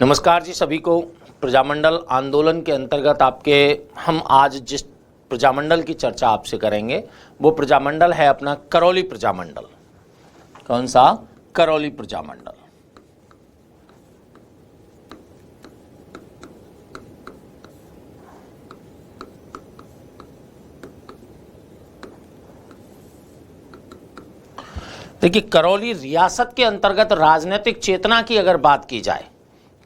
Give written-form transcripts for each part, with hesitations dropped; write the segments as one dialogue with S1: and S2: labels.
S1: नमस्कार जी सभी को। प्रजामंडल आंदोलन के अंतर्गत हम आज जिस प्रजामंडल की चर्चा आपसे करेंगे वो प्रजामंडल है अपना करौली प्रजामंडल। कौन सा? करौली प्रजामंडल। देखिए, करौली रियासत के अंतर्गत राजनीतिक चेतना की अगर बात की जाए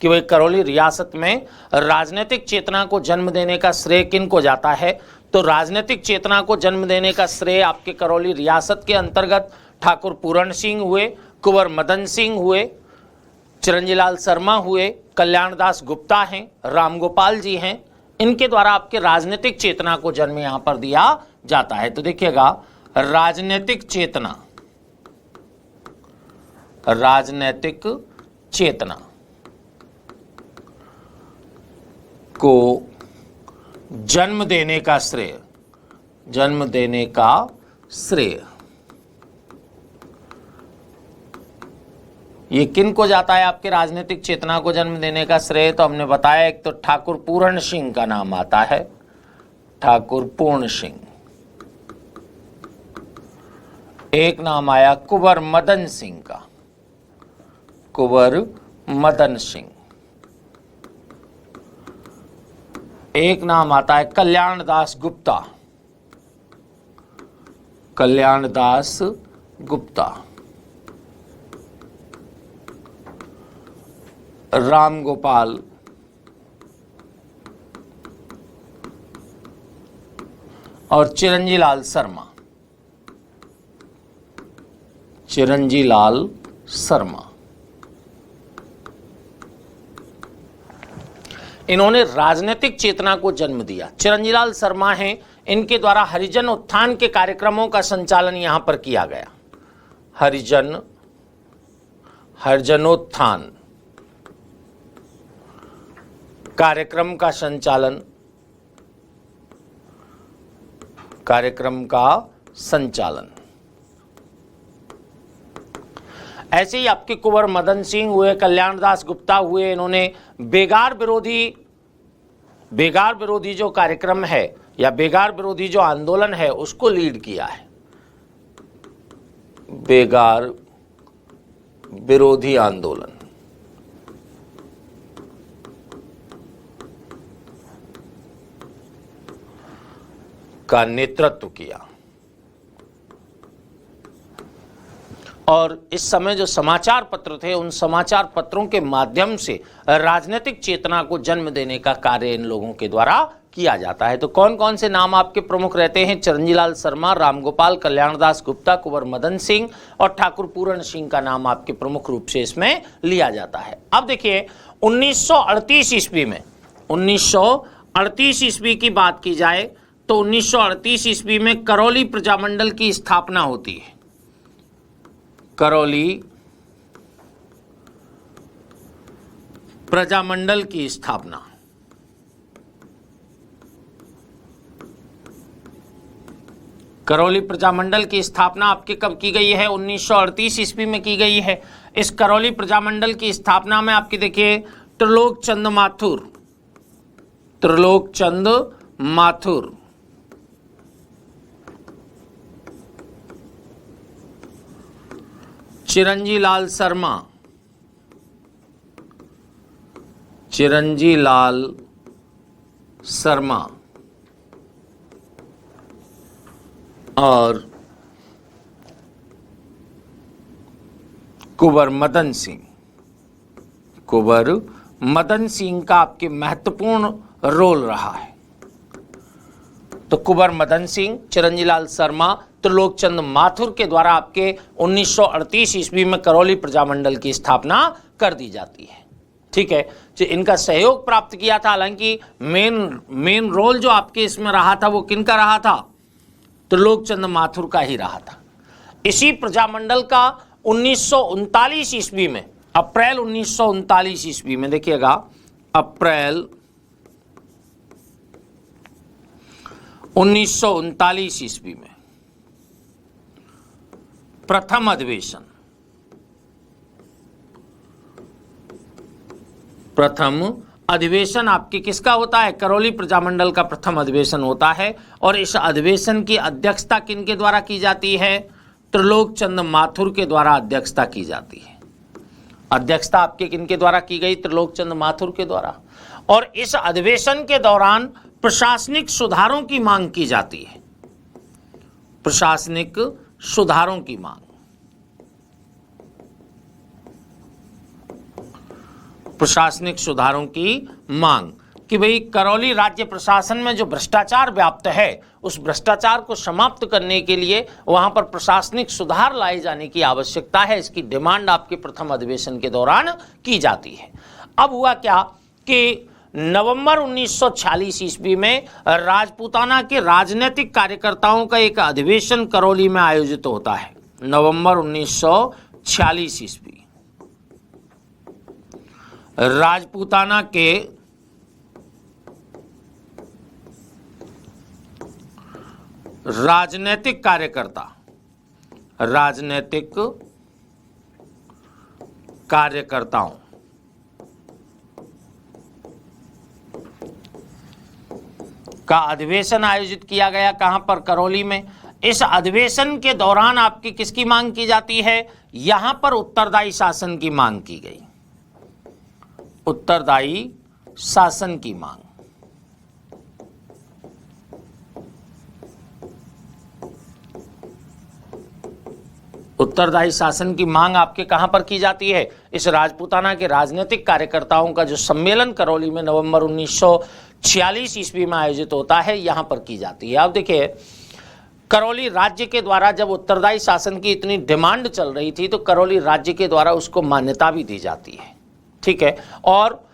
S1: कि वह करौली रियासत में राजनीतिक चेतना को जन्म देने का श्रेय किन को जाता है, तो राजनीतिक चेतना को जन्म देने का श्रेय आपके करौली रियासत के अंतर्गत ठाकुर पूरण सिंह हुए, कुंवर मदन सिंह हुए, चिरंजीलाल शर्मा हुए, कल्याणदास गुप्ता हैं, रामगोपाल जी हैं। इनके द्वारा आपके राजनीतिक चेतना को जन्म यहां पर दिया जाता है। तो देखिएगा, राजनीतिक चेतना को जन्म देने का श्रेय ये किन को जाता है? आपके राजनीतिक चेतना को जन्म देने का श्रेय तो हमने बताया, एक तो ठाकुर पूरण सिंह का नाम आता है, ठाकुर पूर्ण सिंह। एक नाम आया कुंवर मदन सिंह का, कुंवर मदन सिंह। एक नाम आता है कल्याणदास गुप्ता, कल्याणदास गुप्ता। रामगोपाल और चिरंजीलाल शर्मा, चिरंजीलाल शर्मा। इन्होंने राजनीतिक चेतना को जन्म दिया। चिरंजीलाल शर्मा हैं, इनके द्वारा हरिजन उत्थान के कार्यक्रमों का संचालन यहां पर किया गया। हरिजनोत्थान कार्यक्रम का संचालन। ऐसे ही आपके कुंवर मदन सिंह हुए, कल्याणदास गुप्ता हुए, इन्होंने बेगार विरोधी जो कार्यक्रम है या बेगार विरोधी जो आंदोलन है उसको लीड किया है। बेगार विरोधी आंदोलन का नेतृत्व किया। और इस समय जो समाचार पत्र थे, उन समाचार पत्रों के माध्यम से राजनीतिक चेतना को जन्म देने का कार्य इन लोगों के द्वारा किया जाता है। तो कौन कौन से नाम आपके प्रमुख रहते हैं? चिरंजीलाल शर्मा, रामगोपाल, कल्याणदास गुप्ता, कुंवर मदन सिंह और ठाकुर पूरण सिंह का नाम आपके प्रमुख रूप से इसमें लिया जाता है। अब देखिए, 1938 ईस्वी की बात की जाए तो 1938 ईस्वी में करौली प्रजामंडल की स्थापना होती है। करौली प्रजामंडल की स्थापना आपके कब की गई है? 1938 ईस्वी में की गई है। इस करौली प्रजामंडल की स्थापना में आपकी देखिए त्रिलोक चंद माथुर, चिरंजीलाल शर्मा और कुंवर मदन सिंह का आपके महत्वपूर्ण रोल रहा है। तो कुंवर मदन सिंह, चिरंजीलाल शर्मा, त्रिलोक चंद माथुर के द्वारा आपके 1938 ईस्वी में करौली प्रजामंडल की स्थापना कर दी जाती है। ठीक है, जो इनका सहयोग प्राप्त किया था, हालांकि मेन रोल जो आपके इसमें रहा था वो किनका रहा था? त्रिलोक चंद माथुर का ही रहा था। इसी प्रजामंडल का 1939 ईस्वी में, अप्रैल 1939 ईस्वी में, देखिएगा अप्रैल 1939 ईस्वी में प्रथम अधिवेशन प्रथम अधिवेशन आपके किसका होता है? करौली प्रजामंडल का प्रथम अधिवेशन होता है। और इस अधिवेशन की अध्यक्षता किनके द्वारा की जाती है? त्रिलोक चंद माथुर के द्वारा अध्यक्षता की जाती है। अध्यक्षता आपके किनके द्वारा की गई? त्रिलोक चंद माथुर के द्वारा। और इस अधिवेशन के दौरान प्रशासनिक सुधारों की मांग की जाती है। प्रशासनिक सुधारों की मांग, प्रशासनिक सुधारों की मांग कि भाई करौली राज्य प्रशासन में जो भ्रष्टाचार व्याप्त है उस भ्रष्टाचार को समाप्त करने के लिए वहां पर प्रशासनिक सुधार लाए जाने की आवश्यकता है। इसकी डिमांड आपके प्रथम अधिवेशन के दौरान की जाती है। अब हुआ क्या कि नवंबर 1946 ईस्वी में राजपूताना के राजनीतिक कार्यकर्ताओं का एक अधिवेशन करौली में आयोजित होता है। नवंबर 1946 ईस्वी राजपूताना के राजनीतिक कार्यकर्ताओं का अधिवेशन आयोजित किया गया। कहां पर? करौली में। इस अधिवेशन के दौरान आपकी किसकी मांग की जाती है? यहां पर उत्तरदायी शासन की मांग की गई। उत्तरदायी शासन की मांग। उत्तरदायी शासन की मांग आपके कहां पर की जाती है? इस राजपूताना के राजनीतिक कार्यकर्ताओं का जो सम्मेलन करौली में नवंबर 1946 ईस्वी में आयोजित होता है, यहां पर की जाती है। अब देखिए, करौली राज्य के द्वारा जब उत्तरदायी शासन की इतनी डिमांड चल रही थी तो करौली राज्य के द्वारा उसको मान्यता भी दी जाती है। ठीक है। और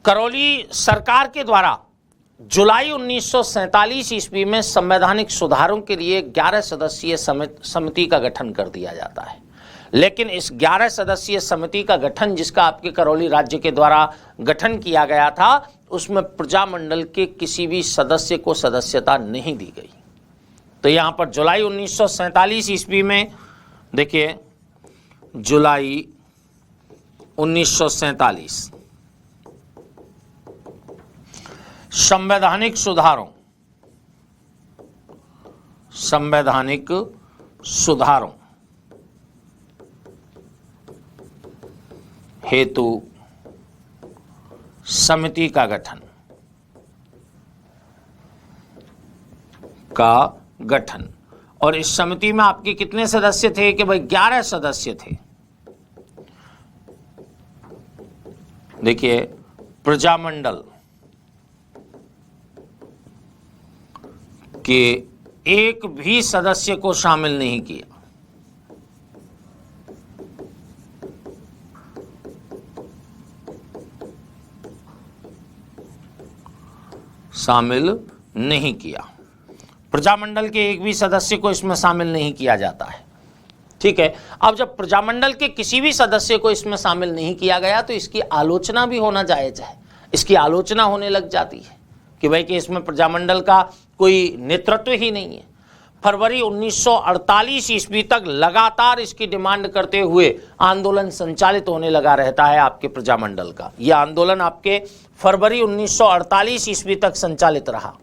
S1: करौली सरकार के द्वारा जुलाई 1947 ईस्वी में संवैधानिक सुधारों के लिए 11 सदस्यीय समिति का गठन कर दिया जाता है। लेकिन इस 11 सदस्यीय समिति का गठन, जिसका आपके करौली राज्य के द्वारा गठन किया गया था, उसमें प्रजामंडल के किसी भी सदस्य को सदस्यता नहीं दी गई। तो यहां पर जुलाई 1947 ईस्वी में देखिए, जुलाई 1947 संवैधानिक सुधारों हेतु समिति का गठन। और इस समिति में आपके कितने सदस्य थे? कि भाई 11 सदस्य थे। देखिए, प्रजामंडल के एक भी सदस्य को शामिल नहीं किया। शामिल नहीं किया। प्रजामंडल के एक भी सदस्य को इसमें शामिल नहीं किया जाता है। ठीक है। अब जब प्रजामंडल के किसी भी सदस्य को इसमें शामिल नहीं किया गया तो इसकी आलोचना भी होना जायज है। इसकी आलोचना होने लग जाती है कि भाई कि इसमें प्रजामंडल का कोई नेतृत्व ही नहीं है। फरवरी 1948 ईस्वी तक लगातार इसकी डिमांड करते हुए आंदोलन संचालित होने लगा रहता है आपके प्रजामंडल का। यह आंदोलन आपके फरवरी 1948 ईस्वी तक संचालित रहा।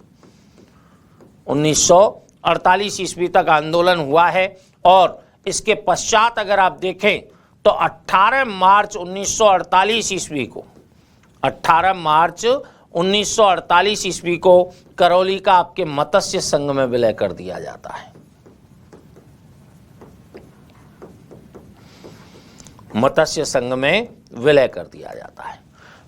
S1: 1948 ईस्वी तक आंदोलन हुआ है। और इसके पश्चात अगर आप देखें तो 18 मार्च 1948 ईस्वी को 18 मार्च 1948 ईस्वी को करौली का आपके मत्स्य संघ में विलय कर दिया जाता है। मत्स्य संघ में विलय कर दिया जाता है।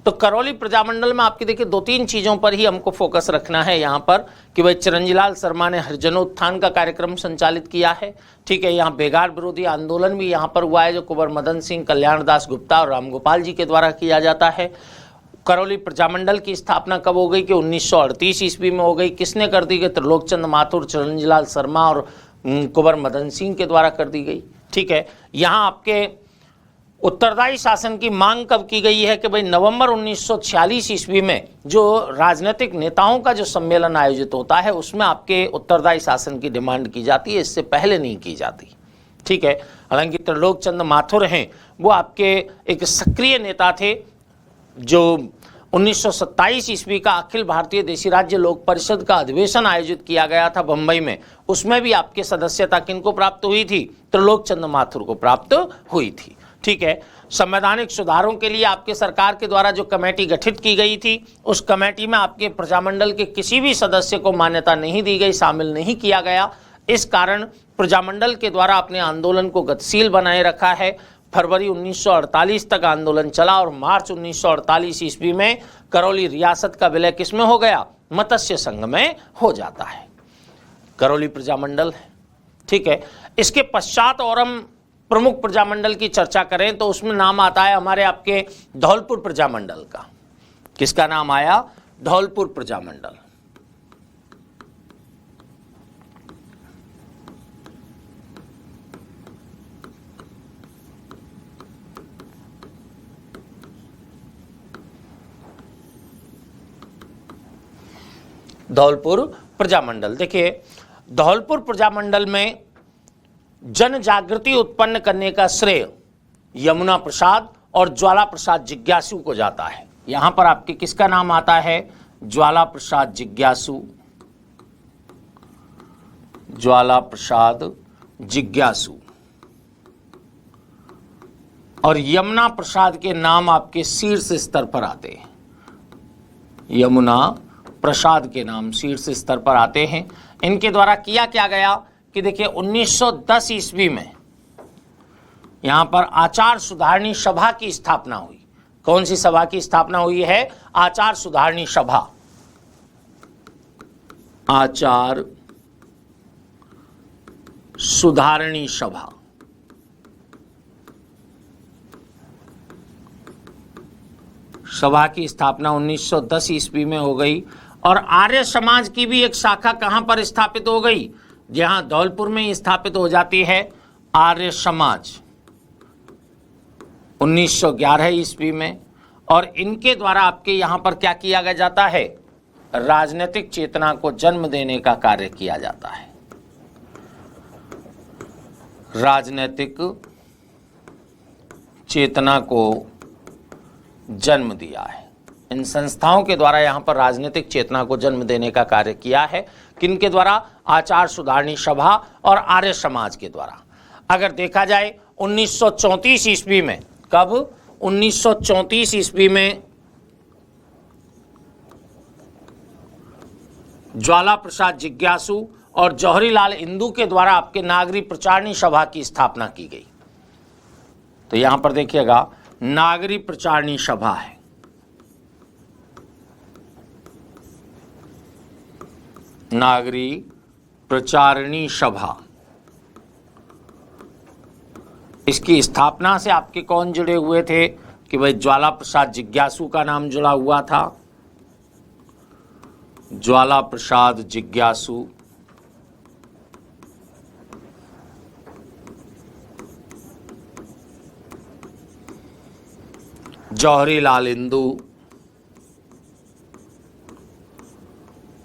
S1: तो करौली प्रजामंडल में आपकी देखिए 2-3 चीजों पर ही हमको फोकस रखना है यहाँ पर कि भाई चिरंजीलाल शर्मा ने हरिजनोत्थान का कार्यक्रम संचालित किया है। ठीक है। यहाँ बेगार विरोधी आंदोलन भी यहाँ पर हुआ है जो कुंवर मदन सिंह, कल्याणदास गुप्ता और रामगोपाल जी के द्वारा किया जाता है। करौली प्रजामंडल की स्थापना कब हो गई? कि 1938 ईस्वी में हो गई। किसने कर दी? कि त्रिलोक चंद माथुर, चिरंजीलाल शर्मा और कुंवर मदन सिंह के द्वारा कर दी गई। ठीक है। यहाँ आपके उत्तरदायी शासन की मांग कब की गई है? कि भाई नवंबर 1946 ईस्वी में जो राजनीतिक नेताओं का जो सम्मेलन आयोजित होता है उसमें आपके उत्तरदायी शासन की डिमांड की जाती है, इससे पहले नहीं की जाती। ठीक है। हालांकि त्रिलोक चंद माथुर हैं, वो आपके एक सक्रिय नेता थे जो 1927 ईस्वी का अखिल भारतीय देशी राज्य लोक परिषद का अधिवेशन आयोजित किया गया था बंबई में, उसमें भी आपके सदस्यता किनको प्राप्त हुई थी? त्रिलोक चंद्र माथुर को प्राप्त हुई थी। ठीक है। संवैधानिक सुधारों के लिए आपके सरकार के द्वारा जो कमेटी गठित की गई थी, उस कमेटी में आपके प्रजामंडल के किसी भी सदस्य को मान्यता नहीं दी गई, शामिल नहीं किया गया। इस कारण प्रजामंडल के द्वारा अपने आंदोलन को गतिशील बनाए रखा है। फरवरी 1948 तक आंदोलन चला और मार्च 1948 ईस्वी में करौली रियासत का विलय किसमें हो गया? मत्स्य संघ में हो जाता है। करौली प्रजामंडल है। ठीक है। इसके पश्चात और हम प्रमुख प्रजामंडल की चर्चा करें तो उसमें नाम आता है हमारे आपके धौलपुर प्रजामंडल का। किसका नाम आया? धौलपुर प्रजामंडल। धौलपुर प्रजामंडल। देखिए, धौलपुर प्रजामंडल में जन जागृति उत्पन्न करने का श्रेय यमुना प्रसाद और ज्वाला प्रसाद जिज्ञासु को जाता है। यहां पर आपके किसका नाम आता है? ज्वाला प्रसाद जिज्ञासु। ज्वाला प्रसाद जिज्ञासु और यमुना प्रसाद के नाम आपके शीर्ष स्तर पर आते हैं। यमुना प्रसाद के नाम शीर्ष स्तर पर आते हैं। इनके द्वारा किया क्या गया कि देखिए 1910 ईस्वी में यहां पर आचार सुधारणी सभा की स्थापना हुई। कौन सी सभा की स्थापना हुई है? आचार सुधारणी सभा। आचार सुधारणी सभा। सभा की स्थापना 1910 ईस्वी में हो गई और आर्य समाज की भी एक शाखा कहां पर स्थापित हो गई? जहां धौलपुर में ही स्थापित हो जाती है आर्य समाज 1911 ईस्वी में। और इनके द्वारा आपके यहां पर क्या किया जाता है? राजनीतिक चेतना को जन्म देने का कार्य किया जाता है। राजनीतिक चेतना को जन्म दिया है। इन संस्थाओं के द्वारा यहां पर राजनीतिक चेतना को जन्म देने का कार्य किया है। किनके द्वारा? आचार सुधारणी सभा और आर्य समाज के द्वारा। अगर देखा जाए 1934 ईस्वी में, कब? 1934 ईस्वी में ज्वाला प्रसाद जिज्ञासु और जौहरीलाल इंदू के द्वारा आपके नागरी प्रचारणी सभा की स्थापना की गई। तो यहां पर देखिएगा नागरी प्रचारणी सभा है। नागरी प्रचारणी सभा, इसकी स्थापना से आपके कौन जुड़े हुए थे कि भाई ज्वाला प्रसाद जिज्ञासु का नाम जुड़ा हुआ था। ज्वाला प्रसाद जिज्ञासु, जौहरीलाल इंदू,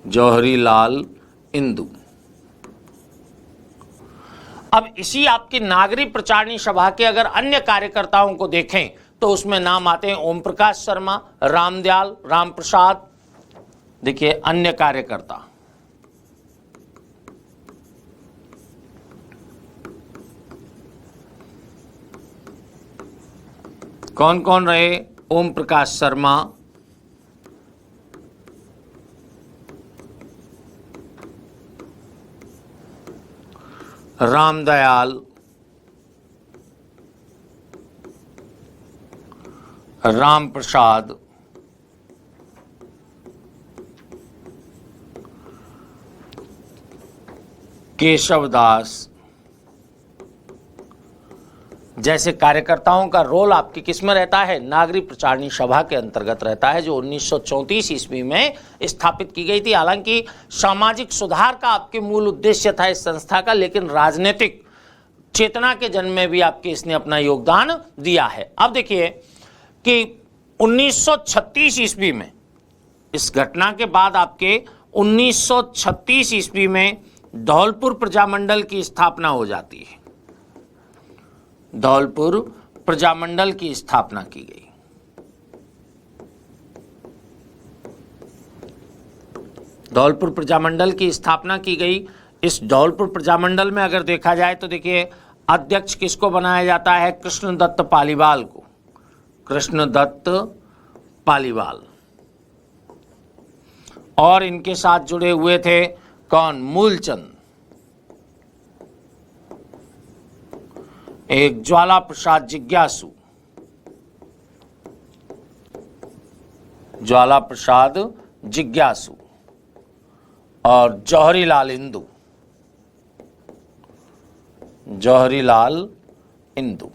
S1: जौहरीलाल इंदू। अब इसी आपकी नागरी प्रचारणी सभा के अगर अन्य कार्यकर्ताओं को देखें तो उसमें नाम आते हैं ओम प्रकाश शर्मा, रामदयाल, राम प्रसाद। देखिए अन्य कार्यकर्ता कौन कौन रहे? ओम प्रकाश शर्मा, रामदयाल, राम प्रसाद, केशवदास जैसे कार्यकर्ताओं का रोल आपकी किसमें रहता है? नागरी प्रचारणी सभा के अंतर्गत रहता है, जो 1934 ईस्वी में स्थापित की गई थी। हालांकि सामाजिक सुधार का आपके मूल उद्देश्य था इस संस्था का, लेकिन राजनीतिक चेतना के जन्म में भी आपके इसने अपना योगदान दिया है। अब देखिए कि 1936 ईस्वी में, इस घटना के बाद आपके 1936 ईस्वी में धौलपुर प्रजामंडल की स्थापना हो जाती है। धौलपुर प्रजामंडल की स्थापना की गई। धौलपुर प्रजामंडल की स्थापना की गई। इस धौलपुर प्रजामंडल में अगर देखा जाए तो देखिए अध्यक्ष किसको बनाया जाता है? कृष्णदत्त पालीवाल को, कृष्णदत्त पालीवाल। और इनके साथ जुड़े हुए थे कौन? मूलचंद, एक ज्वाला प्रसाद जिज्ञासु, ज्वाला प्रसाद जिज्ञासु और जौहरीलाल इंदू, जौहरीलाल इंदू।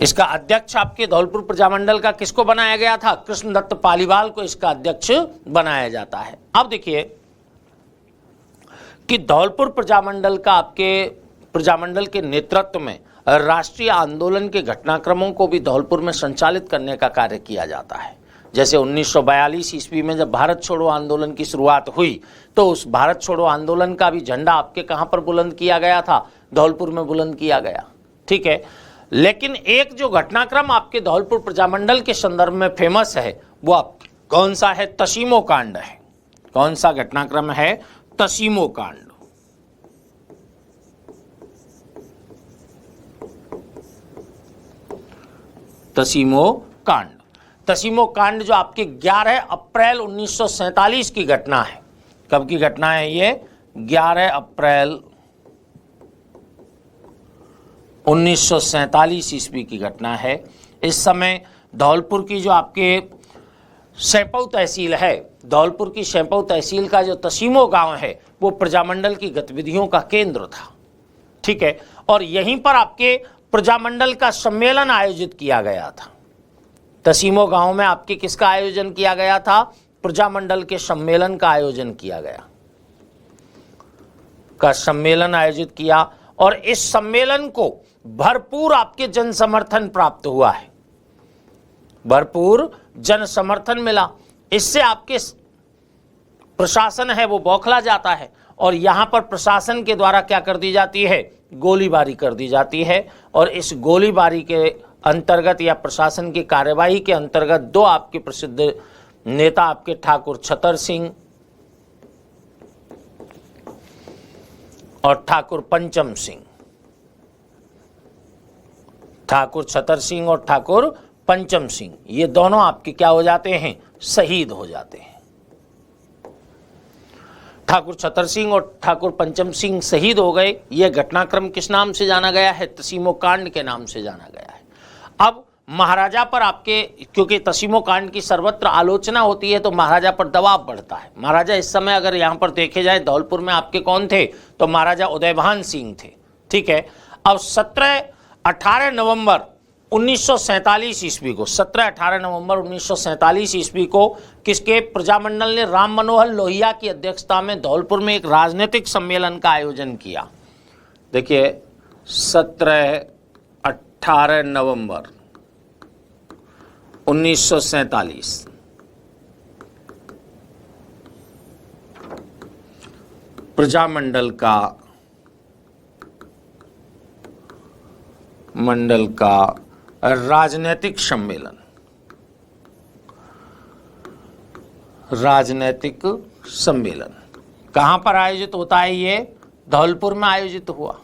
S1: इसका अध्यक्ष आपके धौलपुर प्रजामंडल का किसको बनाया गया था? कृष्णदत्त पालीवाल को इसका अध्यक्ष बनाया जाता है। अब देखिए कि धौलपुर प्रजामंडल का आपके प्रजामंडल के नेतृत्व में राष्ट्रीय आंदोलन के घटनाक्रमों को भी धौलपुर में संचालित करने का कार्य किया जाता है। जैसे 1942 ईस्वी में जब भारत छोड़ो आंदोलन की शुरुआत हुई तो उस भारत छोड़ो आंदोलन का भी झंडा आपके कहां पर बुलंद किया गया था? धौलपुर में बुलंद किया गया। ठीक है, लेकिन एक जो घटनाक्रम आपके धौलपुर प्रजामंडल के संदर्भ में फेमस है वो आप कौन सा है? तसीमो कांड है। कौन सा घटनाक्रम है? तसीमो कांड। तसीमो कांड, तसीमो कांड जो आपके 11 अप्रैल 1947 की घटना है। कब की घटना है ये? 11 अप्रैल 1947 ईस्वी की घटना है। इस समय धौलपुर की जो आपके सैपऊ तहसील है, धौलपुर की सैपऊ तहसील का जो तसीमो गांव है वो प्रजामंडल की गतिविधियों का केंद्र था। ठीक है, और यहीं पर आपके प्रजामंडल का सम्मेलन आयोजित किया गया था। तसीमो गांव में आपके किसका आयोजन किया गया था? प्रजामंडल के सम्मेलन का आयोजन किया गया, का सम्मेलन आयोजित किया। और इस सम्मेलन को भरपूर आपके जन समर्थन प्राप्त हुआ है, भरपूर जन समर्थन मिला। इससे आपके प्रशासन है वो बौखला जाता है और यहां पर प्रशासन के द्वारा क्या कर दी जाती है? गोलीबारी कर दी जाती है। और इस गोलीबारी के अंतर्गत या प्रशासन की कार्यवाही के अंतर्गत दो आपके प्रसिद्ध नेता आपके ठाकुर छतर सिंह और ठाकुर पंचम सिंह, ठाकुर छतर सिंह और ठाकुर पंचम सिंह, ये दोनों आपके क्या हो जाते हैं? शहीद हो जाते हैं। ठाकुर छतर सिंह और ठाकुर पंचम सिंह शहीद हो गए। यह घटनाक्रम किस नाम से जाना गया है? तसीमो कांड के नाम से जाना गया है। अब महाराजा पर आपके, क्योंकि तसीमो कांड की सर्वत्र आलोचना होती है तो महाराजा पर दबाव बढ़ता है। महाराजा इस समय अगर यहाँ पर देखे जाए धौलपुर में आपके कौन थे? तो महाराजा उदयभान सिंह थे। ठीक है, अब 18 नवंबर 1947 ईस्वी को, 18 नवंबर 1947 ईस्वी को किसके प्रजामंडल ने? राम मनोहर लोहिया की अध्यक्षता में धौलपुर में एक राजनीतिक सम्मेलन का आयोजन किया। देखिए 18 नवंबर 1947 प्रजामंडल का राजनीतिक सम्मेलन, राजनीतिक सम्मेलन कहां पर आयोजित होता है? ये धौलपुर में आयोजित हुआ,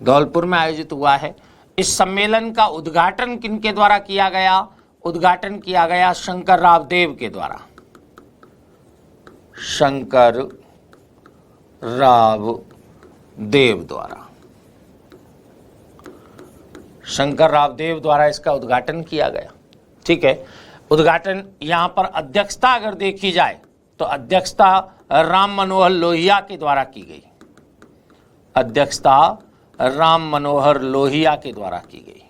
S1: धौलपुर में आयोजित हुआ है। इस सम्मेलन का उद्घाटन किनके द्वारा किया गया? उद्घाटन किया गया शंकर राव देव के द्वारा, शंकर राव देव द्वारा, शंकर राव देव द्वारा इसका उद्घाटन किया गया। ठीक है, उद्घाटन यहां पर अध्यक्षता अगर देखी जाए तो अध्यक्षता राम मनोहर लोहिया के द्वारा की गई, अध्यक्षता राम मनोहर लोहिया के द्वारा की गई।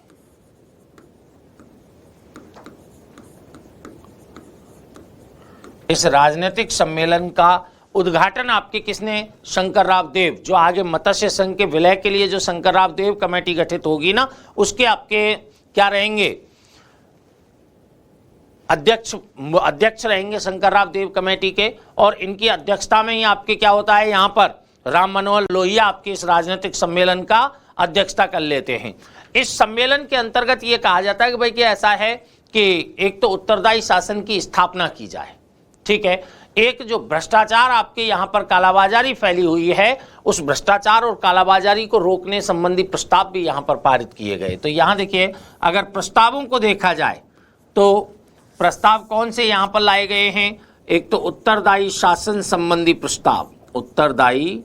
S1: इस राजनीतिक सम्मेलन का उद्घाटन आपके किसने? शंकर राव देव, जो आगे मत्स्य संघ के विलय के लिए जो शंकर राव देव कमेटी गठित होगी ना, उसके आपके क्या रहेंगे? अध्यक्ष रहेंगे शंकर राव देव कमेटी के। और इनकी अध्यक्षता में ही आपके क्या होता है? यहाँ पर राम मनोहर लोहिया आपके इस राजनीतिक सम्मेलन का अध्यक्षता कर लेते हैं। इस सम्मेलन के अंतर्गत ये कहा जाता है कि भाई कि ऐसा है कि एक तो उत्तरदायी शासन की स्थापना की जाए, ठीक है, एक जो भ्रष्टाचार आपके यहाँ पर कालाबाजारी फैली हुई है, उस भ्रष्टाचार और कालाबाजारी को रोकने संबंधी प्रस्ताव भी यहाँ पर पारित किए गए। तो यहाँ देखिए, अगर प्रस्तावों को देखा जाए तो प्रस्ताव कौन से यहाँ पर लाए गए हैं? एक तो उत्तरदायी शासन संबंधी प्रस्ताव, उत्तरदायी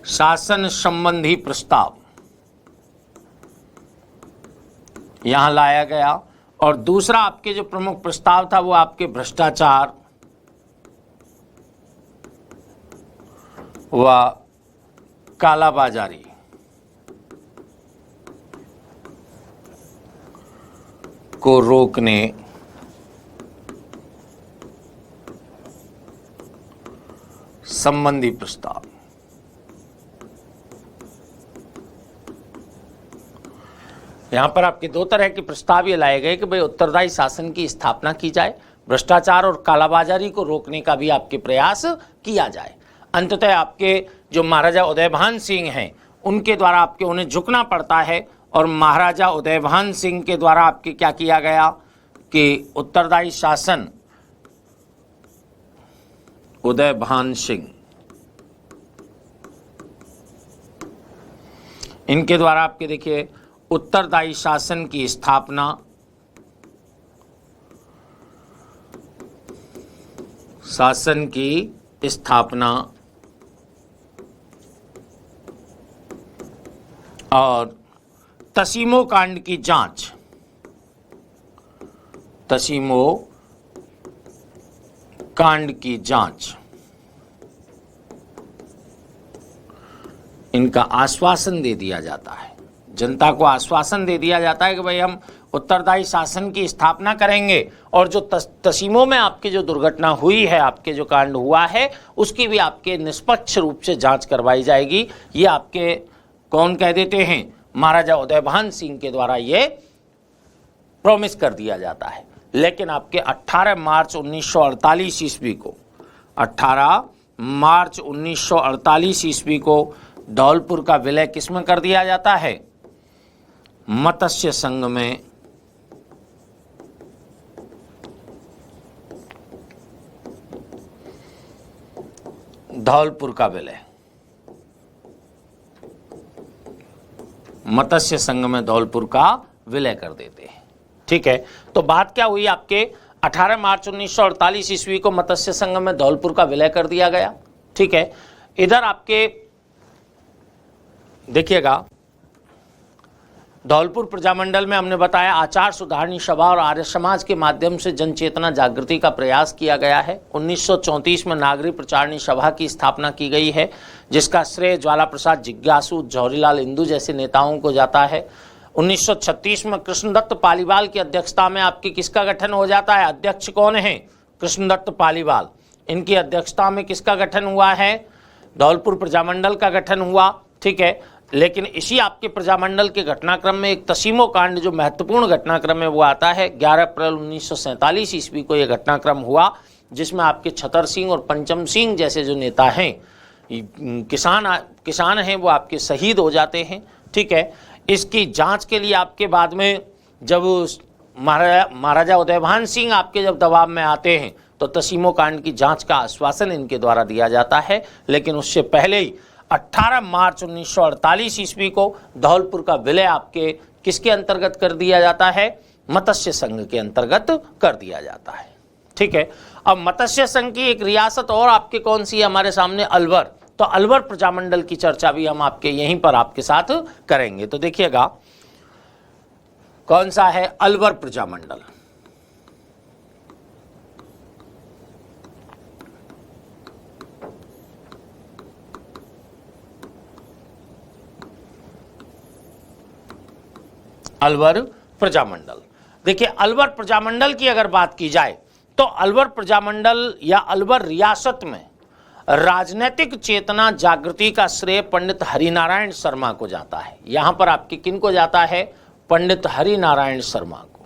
S1: शासन संबंधी प्रस्ताव यहां लाया गया, और दूसरा आपके जो प्रमुख प्रस्ताव था वो आपके भ्रष्टाचार व कालाबाजारी को रोकने संबंधी प्रस्ताव। यहां पर आपके दो तरह के प्रस्ताव ये लाए गए कि भाई उत्तरदायी शासन की स्थापना की जाए, भ्रष्टाचार और कालाबाजारी को रोकने का भी आपके प्रयास किया जाए। अंततः आपके जो महाराजा उदयभान सिंह हैं उनके द्वारा आपके उन्हें झुकना पड़ता है, और महाराजा उदयभान सिंह के द्वारा आपके क्या किया गया कि उत्तरदायी शासन उदयभान सिंह, इनके द्वारा आपके देखिए उत्तरदायी शासन की स्थापना, शासन की स्थापना और तसीमो कांड की जांच, तसीमो कांड की जांच, इनका आश्वासन दे दिया जाता है। जनता को आश्वासन दे दिया जाता है कि भाई हम उत्तरदायी शासन की स्थापना करेंगे, और जो तसीमों में आपकी जो दुर्घटना हुई है, आपके जो कांड हुआ है, उसकी भी आपके निष्पक्ष रूप से जांच करवाई जाएगी। ये आपके कौन कह देते हैं? महाराजा उदयभान सिंह के द्वारा ये प्रॉमिस कर दिया जाता है। लेकिन आपके 18 मार्च 1948 ईस्वी को, 18 मार्च 1948 ईस्वी को धौलपुर का विलय किसमें कर दिया जाता है? मत्स्य संघ में धौलपुर का विलय, मत्स्य संघ में धौलपुर का विलय कर देते हैं। ठीक है, तो बात क्या हुई आपके 18 मार्च 1948 ईस्वी को मत्स्य संघ में धौलपुर का विलय कर दिया गया। ठीक है, इधर आपके देखिएगा धौलपुर प्रजामंडल में हमने बताया आचार सुधारणी सभा और आर्य समाज के माध्यम से जन चेतना जागृति का प्रयास किया गया है। 1934 में नागरिक प्रचारणी सभा की स्थापना की गई है, जिसका श्रेय ज्वाला प्रसाद जिज्ञासु, जवाहरीलाल नेहरू जैसे नेताओं को जाता है। 1936 में कृष्णदत्त पालीवाल की अध्यक्षता में आपकी किसका गठन हो जाता है? अध्यक्ष कौन है? कृष्णदत्त पालीवाल। इनकी अध्यक्षता में किसका गठन हुआ है? धौलपुर प्रजामंडल का गठन हुआ। ठीक है, लेकिन इसी आपके प्रजामंडल के घटनाक्रम में एक तसीमो कांड जो महत्वपूर्ण घटनाक्रम है वो आता है। 11 अप्रैल 1947 ईस्वी को यह घटनाक्रम हुआ, जिसमें आपके छतर सिंह और पंचम सिंह जैसे जो नेता हैं, किसान हैं, वो आपके शहीद हो जाते हैं। ठीक है, इसकी जांच के लिए आपके बाद में जब महाराजा उदयभान सिंह आपके जब दबाव में आते हैं तो तसीमो कांड की जांच का आश्वासन इनके द्वारा दिया जाता है। लेकिन उससे पहले ही 18 मार्च 1948 ईस्वी को धौलपुर का विलय आपके किसके अंतर्गत कर दिया जाता है? मत्स्य संघ के अंतर्गत कर दिया जाता है। ठीक है, अब मत्स्य संघ की एक रियासत और आपके कौन सी है हमारे सामने? अलवर। तो अलवर प्रजामंडल की चर्चा भी हम आपके यहीं पर आपके साथ करेंगे। तो देखिएगा कौन सा है अलवर प्रजामंडल। अलवर प्रजामंडल, देखिए अलवर प्रजामंडल की अगर बात की जाए तो अलवर प्रजामंडल या अलवर रियासत में राजनीतिक चेतना जागृति का श्रेय पंडित हरिनारायण शर्मा को जाता है। यहां पर आपके किन को जाता है? पंडित हरिनारायण शर्मा को।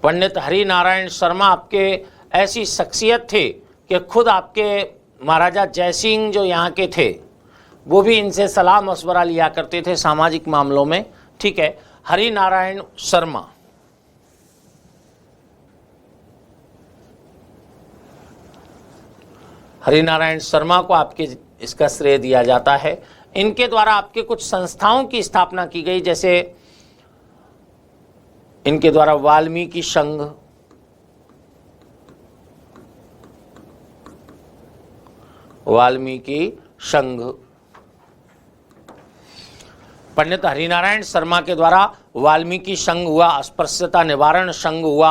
S1: पंडित हरिनारायण शर्मा आपके ऐसी शख्सियत थे कि खुद आपके महाराजा जयसिंह जो यहाँ के थे वो भी इनसे सलाह मशवरा लिया करते थे सामाजिक मामलों में। ठीक है, हरिनारायण शर्मा, हरिनारायण शर्मा को आपके इसका श्रेय दिया जाता है। इनके द्वारा आपके कुछ संस्थाओं की स्थापना की गई, जैसे इनके द्वारा वाल्मीकि संघ, वाल्मीकि संघ, पंडित हरिनारायण शर्मा के द्वारा वाल्मीकि संघ हुआ, अस्पृश्यता निवारण संघ हुआ,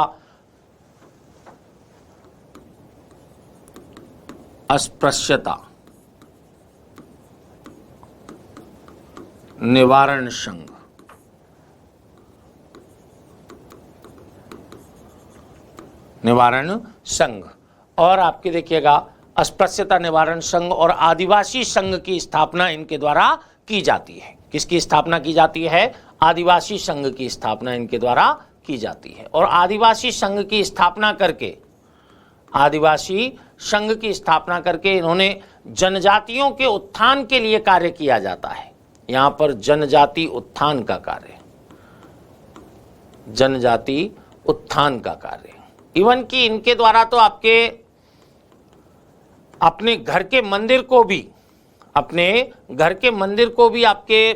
S1: अस्पृश्यता निवारण संघ, निवारण संघ, और आपके देखिएगा अस्पृश्यता निवारण संघ और आदिवासी संघ की स्थापना इनके द्वारा की जाती है। किसकी स्थापना की जाती है? आदिवासी संघ की स्थापना इनके द्वारा की जाती है। और आदिवासी संघ की स्थापना करके, आदिवासी संघ की स्थापना करके इन्होंने जनजातियों के उत्थान के लिए कार्य किया जाता है। यहां पर जनजाति उत्थान का कार्य, जनजाति उत्थान का कार्य, इवन कि इनके द्वारा तो आपके अपने घर के मंदिर को भी, अपने घर के मंदिर को भी आपके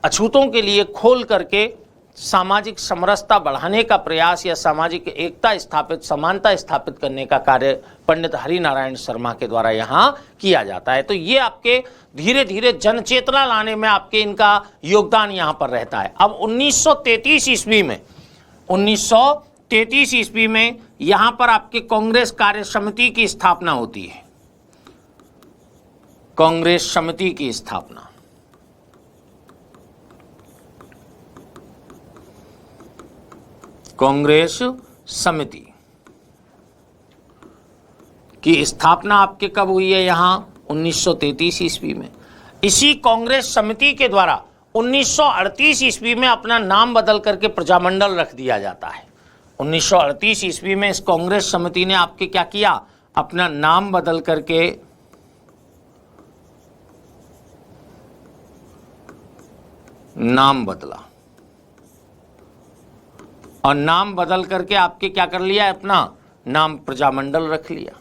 S1: अछूतों के लिए खोल करके सामाजिक समरसता बढ़ाने का प्रयास या सामाजिक एकता स्थापित, समानता स्थापित करने का कार्य पंडित हरिनारायण शर्मा के द्वारा यहाँ किया जाता है। तो ये आपके धीरे धीरे जनचेतना लाने में आपके इनका योगदान यहाँ पर रहता है। अब 1933 ईस्वी में, 1933 ईस्वी में यहाँ पर आपके कांग्रेस कार्य समिति की स्थापना होती है। कांग्रेस समिति की स्थापना, कांग्रेस समिति की स्थापना आपके कब हुई है? यहां 1933 ईस्वी में। इसी कांग्रेस समिति के द्वारा 1938 ईस्वी में अपना नाम बदल करके प्रजामंडल रख दिया जाता है। 1938 ईस्वी में इस कांग्रेस समिति ने आपके क्या किया? अपना नाम बदल करके नाम बदला, और नाम बदल करके आपके क्या कर लिया? अपना नाम प्रजामंडल रख लिया।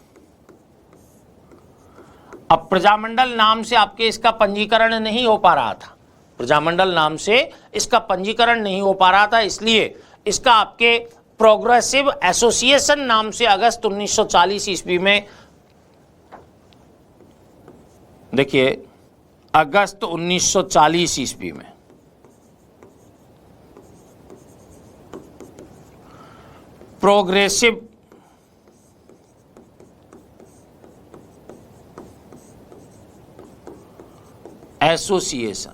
S1: अब प्रजामंडल नाम से आपके इसका पंजीकरण नहीं हो पा रहा था, प्रजामंडल नाम से इसका पंजीकरण नहीं हो पा रहा था, इसलिए इसका आपके प्रोग्रेसिव एसोसिएशन नाम से अगस्त 1940 ईस्वी में, देखिए अगस्त 1940 ईस्वी में प्रोग्रेसिव एसोसिएशन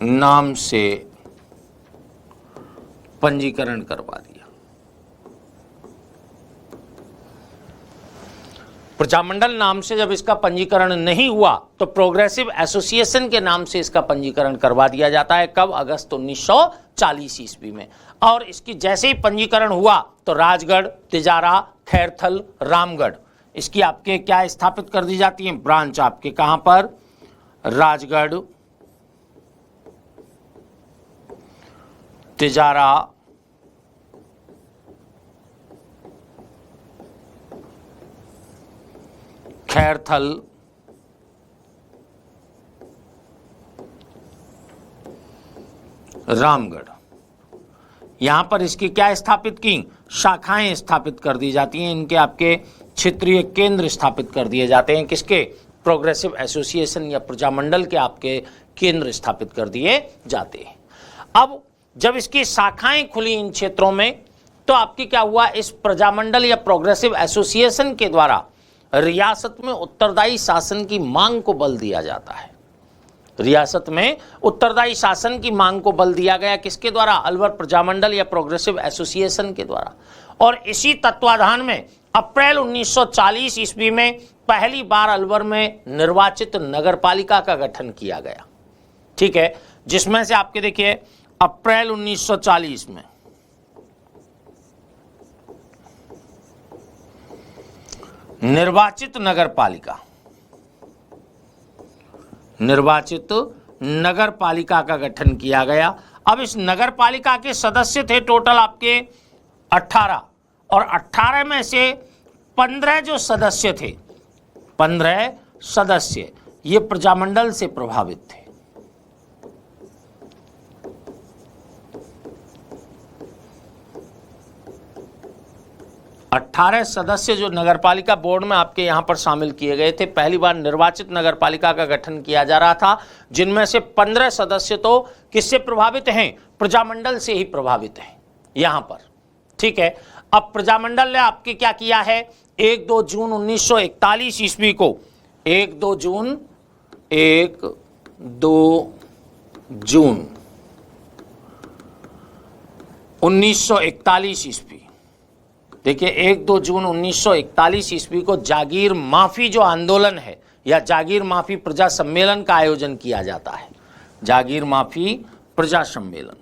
S1: नाम से पंजीकरण करवा दिया। प्रजामंडल नाम से जब इसका पंजीकरण नहीं हुआ तो प्रोग्रेसिव एसोसिएशन के नाम से इसका पंजीकरण करवा दिया जाता है। कब? अगस्त 1940 ईस्वी में। और इसकी जैसे ही पंजीकरण हुआ तो राजगढ़, तिजारा, खैरथल, रामगढ़, इसकी आपके क्या स्थापित कर दी जाती है? ब्रांच आपके कहां पर? राजगढ़, तिजारा, खैरथल, रामगढ़, यहां पर इसकी क्या स्थापित की? शाखाएं स्थापित कर दी जाती हैं। इनके आपके क्षेत्रीय केंद्र स्थापित कर दिए जाते हैं। किसके? प्रोग्रेसिव एसोसिएशन या प्रजामंडल के आपके केंद्र स्थापित कर दिए जाते हैं। अब जब इसकी शाखाएं खुली इन क्षेत्रों में तो आपकी क्या हुआ? इस प्रजामंडल या प्रोग्रेसिव एसोसिएशन के द्वारा रियासत में उत्तरदायी शासन की मांग को बल दिया जाता है। रियासत में उत्तरदायी शासन की मांग को बल दिया गया। किसके द्वारा? अलवर प्रजामंडल या प्रोग्रेसिव एसोसिएशन के द्वारा। और इसी तत्वाधान में अप्रैल 1940 ईस्वी में पहली बार अलवर में निर्वाचित नगरपालिका का गठन किया गया। ठीक है, जिसमें से आपके देखिए अप्रैल 1940 में। निर्वाचित नगर पालिका का गठन किया गया। अब इस नगर पालिका के सदस्य थे टोटल आपके 18, और 18 में से 15 जो सदस्य थे, 15 सदस्य ये प्रजामंडल से प्रभावित थे। अठारह सदस्य जो नगरपालिका बोर्ड में आपके यहां पर शामिल किए गए थे। पहली बार निर्वाचित नगरपालिका का गठन किया जा रहा था, जिनमें से 15 सदस्य तो किससे प्रभावित हैं? प्रजामंडल से ही प्रभावित हैं यहां पर। ठीक है, अब प्रजामंडल ने आपके क्या किया है? 1-2 जून 1941 ईस्वी को 1-2 जून 1941 ईस्वी, देखिए 1-2 जून 1941 ईस्वी को जागीर माफी जो आंदोलन है या जागीर माफी प्रजा सम्मेलन का आयोजन किया जाता है। जागीर माफी प्रजा सम्मेलन,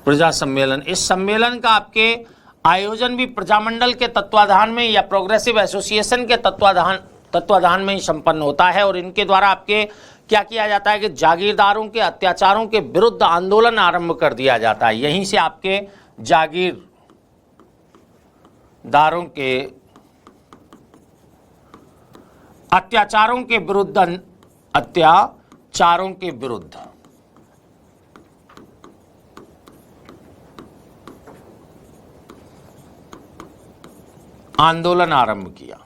S1: प्रजा सम्मेलन, इस सम्मेलन का आपके आयोजन भी प्रजामंडल के तत्वाधान में या प्रोग्रेसिव एसोसिएशन के तत्वाधान में ही संपन्न होता है। और इनके द्वारा आपके क्या किया जाता है कि जागीरदारों के अत्याचारों के विरुद्ध आंदोलन आरंभ कर दिया जाता है। यहीं से आपके जागीरदारों के अत्याचारों के विरुद्ध आंदोलन आरंभ किया।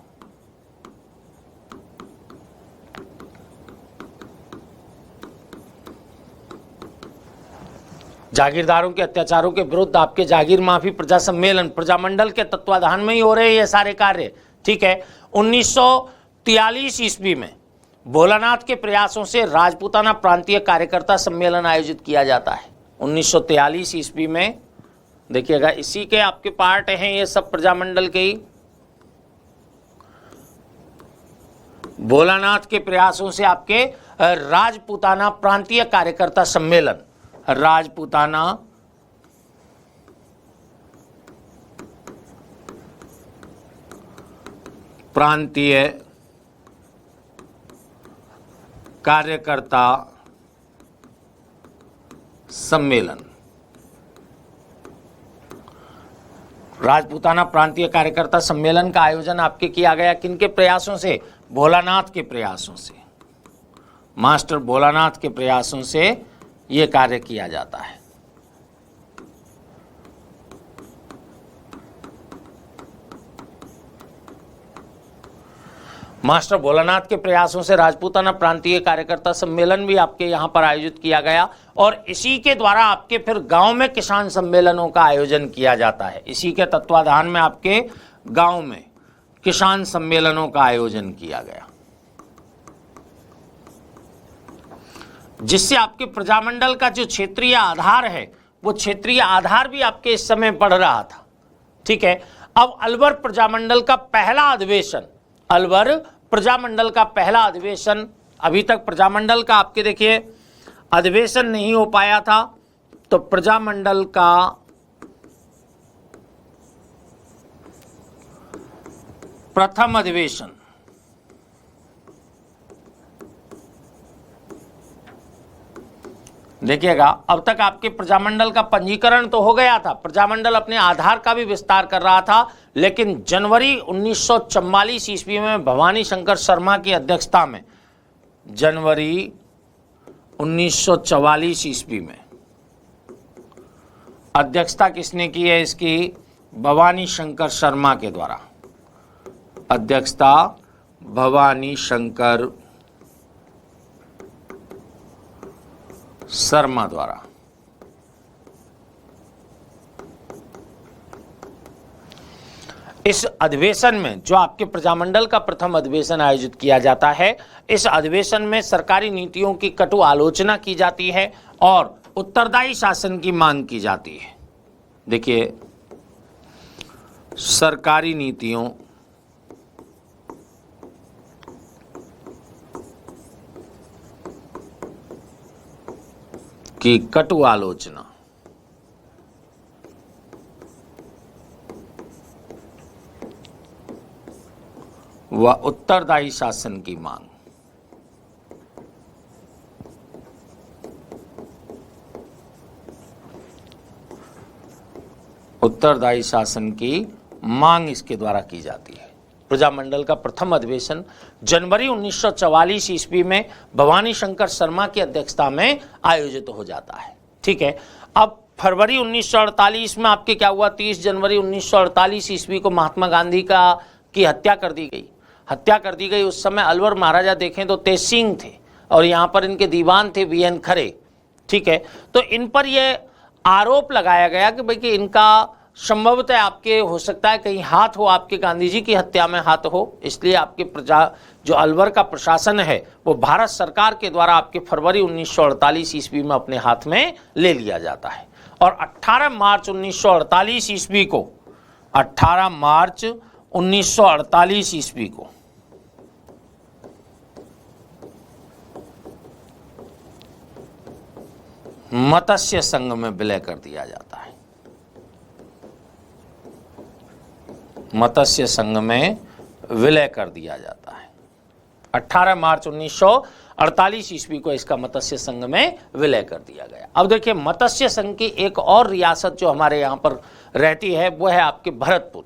S1: जागीरदारों के अत्याचारों के विरुद्ध आपके जागीर माफी प्रजा सम्मेलन प्रजामंडल के तत्वाधान में ही हो रहे हैं ये सारे कार्य। ठीक है, 1943 ईस्वी में भोलानाथ के प्रयासों से राजपूताना प्रांतीय कार्यकर्ता सम्मेलन आयोजित किया जाता है। 1943 ईस्वी में देखिएगा, इसी के आपके पार्ट हैं ये सब प्रजामंडल के ही। भोलानाथ के प्रयासों से आपके राजपूताना प्रांतीय कार्यकर्ता सम्मेलन, राजपूताना प्रांतीय कार्यकर्ता सम्मेलन, राजपूताना प्रांतीय कार्यकर्ता सम्मेलन का आयोजन आपके किया गया किनके प्रयासों से? भोलानाथ के प्रयासों से, मास्टर भोलानाथ के प्रयासों से यह कार्य किया जाता है। मास्टर भोलानाथ के प्रयासों से राजपूताना प्रांतीय कार्यकर्ता सम्मेलन भी आपके यहां पर आयोजित किया गया और इसी के द्वारा आपके फिर गांव में किसान सम्मेलनों का आयोजन किया जाता है। इसी के तत्वाधान में आपके गांव में किसान सम्मेलनों का आयोजन किया गया, जिससे आपके प्रजामंडल का जो क्षेत्रीय आधार है वो क्षेत्रीय आधार भी आपके इस समय बढ़ रहा था। ठीक है, अब अलवर प्रजामंडल का पहला अधिवेशन, अलवर प्रजामंडल का पहला अधिवेशन, अभी तक प्रजामंडल का आपके देखिए अधिवेशन नहीं हो पाया था, तो प्रजामंडल का प्रथम अधिवेशन देखिएगा, अब तक आपके प्रजामंडल का पंजीकरण तो हो गया था, प्रजामंडल अपने आधार का भी विस्तार कर रहा था, लेकिन जनवरी 1944 ईस्वी में भवानी शंकर शर्मा की अध्यक्षता में, जनवरी 1944 ईस्वी में अध्यक्षता किसने की है इसकी? भवानी शंकर शर्मा के द्वारा, अध्यक्षता भवानी शंकर शर्मा द्वारा। इस अधिवेशन में जो आपके प्रजामंडल का प्रथम अधिवेशन आयोजित किया जाता है, इस अधिवेशन में सरकारी नीतियों की कटु आलोचना की जाती है और उत्तरदायी शासन की मांग की जाती है। देखिए, सरकारी नीतियों की कटु आलोचना व उत्तरदायी शासन की मांग। उत्तरदायी शासन की मांग इसके द्वारा की जाती है। प्रजामंडल का प्रथम अधिवेशन जनवरी 1944 ईस्वी में भवानी शंकर शर्मा की अध्यक्षता में आयोजित हो जाता है। ठीक है, अब फरवरी 1948 में आपके क्या हुआ, 30 जनवरी 1948 ईस्वी को महात्मा गांधी की हत्या कर दी गई। उस समय अलवर महाराजा देखें तो तेज सिंह थे और यहाँ पर इनके दीवान थे वीएन खरे। ठीक है, तो इन पर यह आरोप लगाया गया कि भाई कि इनका संभवतः आपके हो सकता है कहीं हाथ हो, आपके गांधी जी की हत्या में हाथ हो, इसलिए आपके जो अलवर का प्रशासन है वो भारत सरकार के द्वारा आपके फरवरी 1948 ईस्वी में अपने हाथ में ले लिया जाता है। और 18 मार्च 1948 ईस्वी को 18 मार्च 1948 ईस्वी को मत्स्य संघ में विलय कर दिया जाता है। मत्स्य संघ में विलय कर दिया जाता है। 18 मार्च 1948 ईस्वी को इसका मत्स्य संघ में विलय कर दिया गया। अब देखिए, मत्स्य संघ की एक और रियासत जो हमारे यहाँ पर रहती है वो है आपके भरतपुर।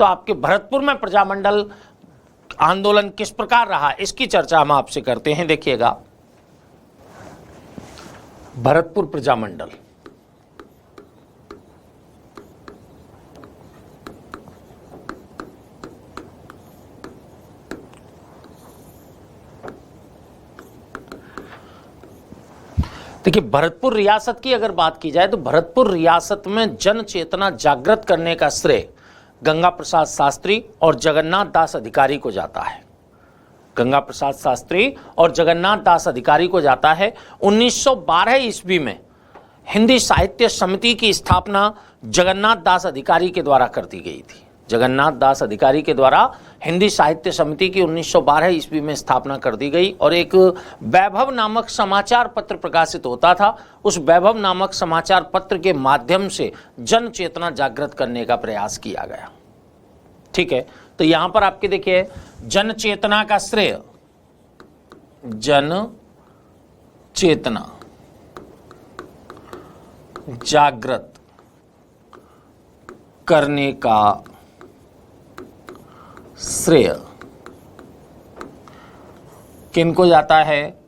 S1: तो आपके भरतपुर में प्रजामंडल आंदोलन किस प्रकार रहा, इसकी चर्चा हम आपसे करते हैं। देखिएगा, भरतपुर प्रजामंडल देखिए, भरतपुर रियासत की अगर बात की जाए तो भरतपुर रियासत में जन चेतना जागृत करने का श्रेय गंगा प्रसाद शास्त्री और जगन्नाथ दास अधिकारी को जाता है। गंगा प्रसाद शास्त्री और जगन्नाथ दास अधिकारी को जाता है। 1912 ईस्वी में हिंदी साहित्य समिति की स्थापना जगन्नाथ दास अधिकारी के द्वारा कर दी गई थी। जगन्नाथ दास अधिकारी के द्वारा हिंदी साहित्य समिति की 1912 ईस्वी में स्थापना कर दी गई और एक वैभव नामक समाचार पत्र प्रकाशित होता था। उस वैभव नामक समाचार पत्र के माध्यम से जन चेतना जागृत करने का प्रयास किया गया। ठीक है, तो यहां पर आपके देखिए, जन चेतना का श्रेय जन चेतना जागृत करने का श्रेय किनको जाता है?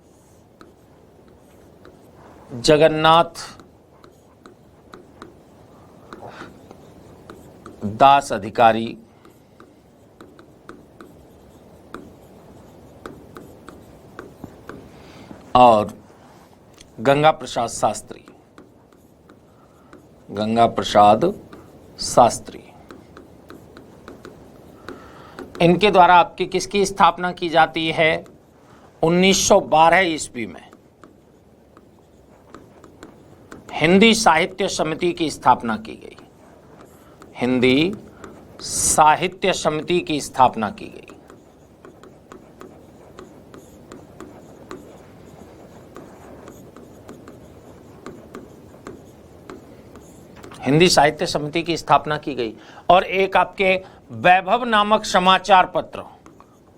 S1: जगन्नाथ दास अधिकारी और गंगा प्रसाद शास्त्री। गंगा प्रसाद शास्त्री, इनके द्वारा आपकी किसकी स्थापना की जाती है? 1912 ईस्वी में हिंदी साहित्य समिति की स्थापना की गई। हिंदी साहित्य समिति की स्थापना की गई। हिंदी साहित्य समिति की स्थापना की गई और एक आपके वैभव नामक समाचार पत्र,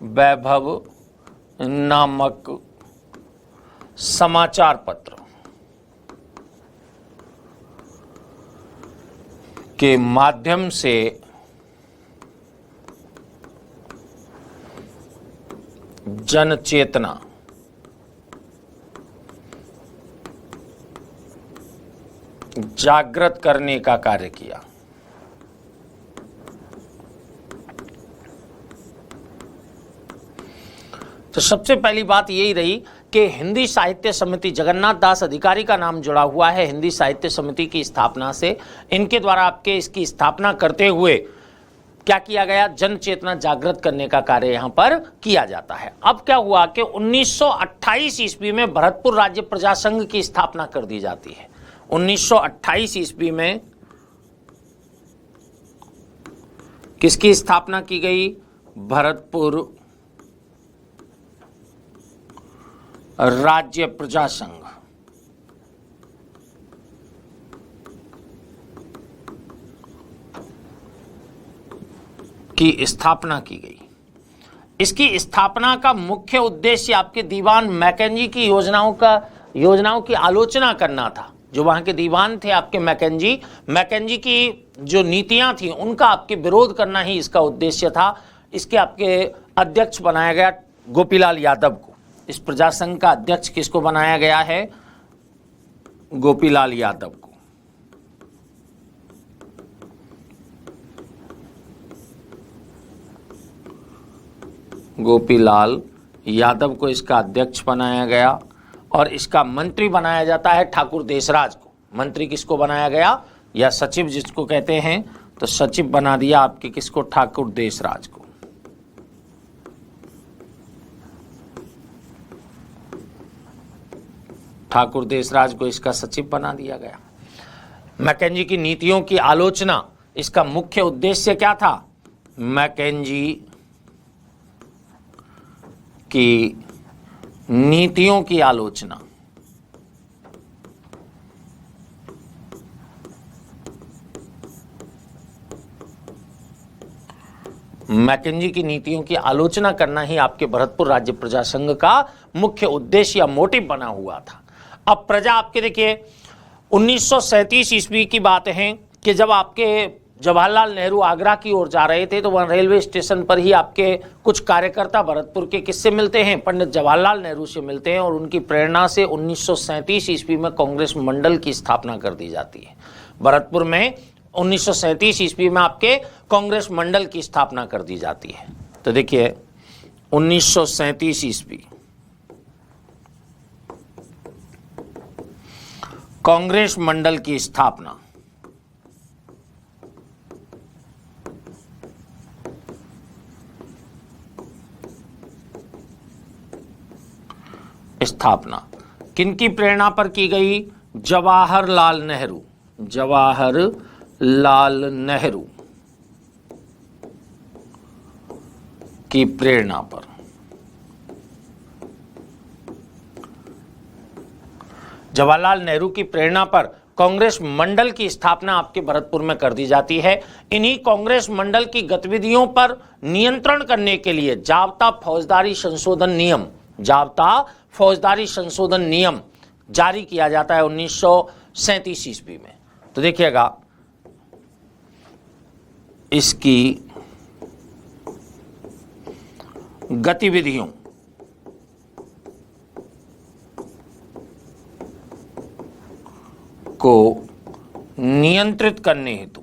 S1: वैभव नामक समाचार पत्र के माध्यम से जन चेतना जागृत करने का कार्य किया। तो सबसे पहली बात यही रही कि हिंदी साहित्य समिति, जगन्नाथ दास अधिकारी का नाम जुड़ा हुआ है हिंदी साहित्य समिति की स्थापना से। इनके द्वारा आपके इसकी स्थापना करते हुए क्या किया गया? जन चेतना जागृत करने का कार्य यहां पर किया जाता है। अब क्या हुआ कि 1928 ईस्वी में भरतपुर राज्य प्रजा संघ की स्थापना कर दी जाती है। 1928 ईस्वी में किसकी स्थापना की गई? भरतपुर राज्य प्रजा संघ। की स्थापना की गई। इसकी स्थापना का मुख्य उद्देश्य आपके दीवान मैकेंजी की योजनाओं की आलोचना करना था। जो वहां के दीवान थे आपके मैकेंजी की जो नीतियां थी उनका आपके विरोध करना ही इसका उद्देश्य था। इसके आपके अध्यक्ष बनाया गया गोपीलाल यादव को। इस प्रजासंघ का अध्यक्ष किसको बनाया गया है? गोपीलाल यादव को। गोपीलाल यादव को इसका अध्यक्ष बनाया गया और इसका मंत्री बनाया जाता है ठाकुर देशराज को। मंत्री किसको बनाया गया, या सचिव जिसको कहते हैं, तो सचिव बना दिया आपके किसको? ठाकुर देशराज को। ठाकुर देशराज को इसका सचिव बना दिया गया। मैकेंजी की नीतियों की आलोचना, इसका मुख्य उद्देश्य क्या था? मैकेंजी की नीतियों की आलोचना। मैकेंजी की नीतियों की आलोचना करना ही आपके भरतपुर राज्य प्रजा संघ का मुख्य उद्देश्य या मोटिव बना हुआ था। अब प्रजा आपके देखिए 1937 ईस्वी की बात है कि जब आपके जवाहरलाल नेहरू आगरा की ओर जा रहे थे तो वहाँ रेलवे स्टेशन पर ही आपके कुछ कार्यकर्ता भरतपुर के किससे मिलते हैं? पंडित जवाहरलाल नेहरू से मिलते हैं और उनकी प्रेरणा से 1937 ईस्वी में कांग्रेस मंडल की स्थापना कर दी जाती है। भरतपुर में 1937 ईस्वी में आपके कांग्रेस मंडल की स्थापना कर दी जाती है। तो देखिए 1937 ईस्वी कांग्रेस मंडल की स्थापना। किनकी प्रेरणा पर की गई? जवाहरलाल नेहरू की प्रेरणा पर। जवाहरलाल नेहरू की प्रेरणा पर कांग्रेस मंडल की स्थापना आपके भरतपुर में कर दी जाती है। इन्हीं कांग्रेस मंडल की गतिविधियों पर नियंत्रण करने के लिए जाब्ता फौजदारी संशोधन नियम जारी किया जाता है 1937 ईस्वी में। तो देखिएगा इसकी गतिविधियों को नियंत्रित करने हेतु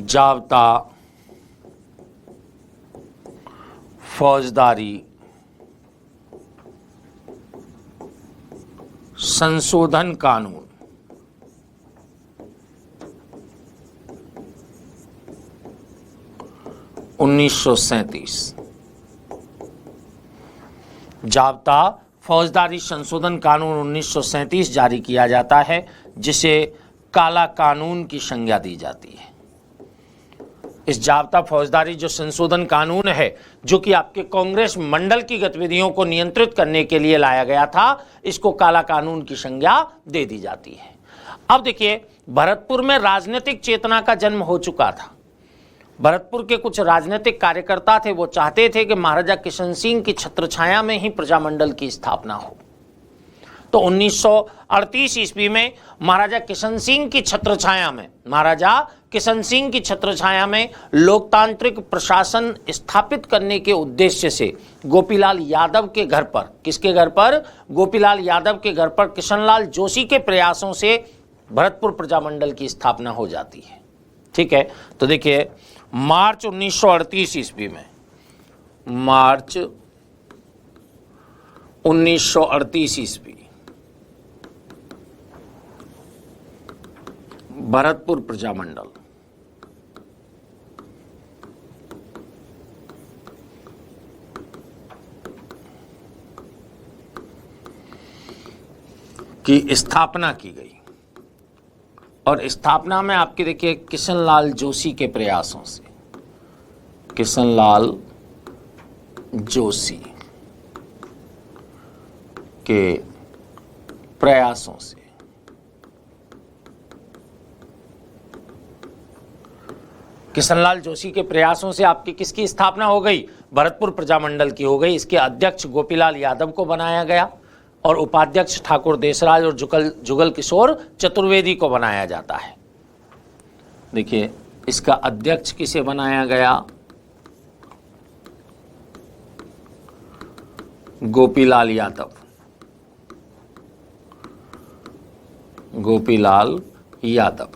S1: जाब्ता फौजदारी संशोधन कानून 1937 जाब्ता फौजदारी संशोधन कानून 1937 जारी किया जाता है, जिसे काला कानून की संज्ञा दी जाती है। इस जाब्ता फौजदारी जो संशोधन कानून है, जो कि आपके कांग्रेस मंडल की गतिविधियों को नियंत्रित करने के लिए लाया गया था, इसको काला कानून की संज्ञा दे दी जाती है। अब देखिए भरतपुर में राजनीतिक चेतना का जन्म हो चुका था। भरतपुर के कुछ राजनीतिक कार्यकर्ता थे, वो चाहते थे कि महाराजा किशन सिंह की छत्रछाया में ही प्रजामंडल की स्थापना हो। तो 1938 ईस्वी में महाराजा किशन सिंह की छत्रछाया में लोकतांत्रिक प्रशासन स्थापित करने के उद्देश्य से गोपीलाल यादव के घर पर, किसके घर पर? गोपीलाल यादव के घर पर किशनलाल जोशी के प्रयासों से भरतपुर प्रजामंडल की स्थापना हो जाती है। ठीक है, तो देखिए मार्च 1938 ईस्वी में, मार्च 1938 ईस्वी भरतपुर प्रजामंडल की स्थापना की गई। और स्थापना में आपके देखिए किशनलाल जोशी के प्रयासों से, किशनलाल जोशी के प्रयासों से। किशनलाल जोशी के प्रयासों से आपकी किसकी स्थापना हो गई? भरतपुर प्रजामंडल की हो गई। इसके अध्यक्ष गोपीलाल यादव को बनाया गया और उपाध्यक्ष ठाकुर देशराज और जुगल किशोर चतुर्वेदी को बनाया जाता है। देखिए, इसका अध्यक्ष किसे बनाया गया? गोपीलाल यादव, गोपीलाल यादव।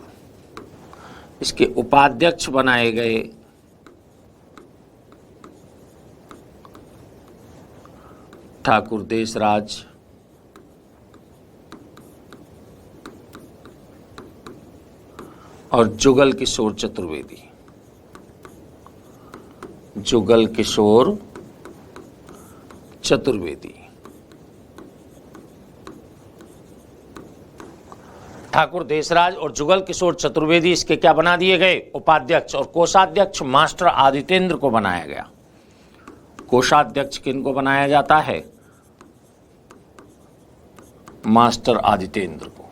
S1: इसके उपाध्यक्ष बनाए गए ठाकुर देशराज और जुगल किशोर चतुर्वेदी। जुगल किशोर चतुर्वेदी। ठाकुर देशराज और जुगल किशोर चतुर्वेदी इसके क्या बना दिए गए? उपाध्यक्ष। और कोषाध्यक्ष मास्टर आदितेंद्र को बनाया गया। कोषाध्यक्ष किनको बनाया जाता है? मास्टर आदितेंद्र को।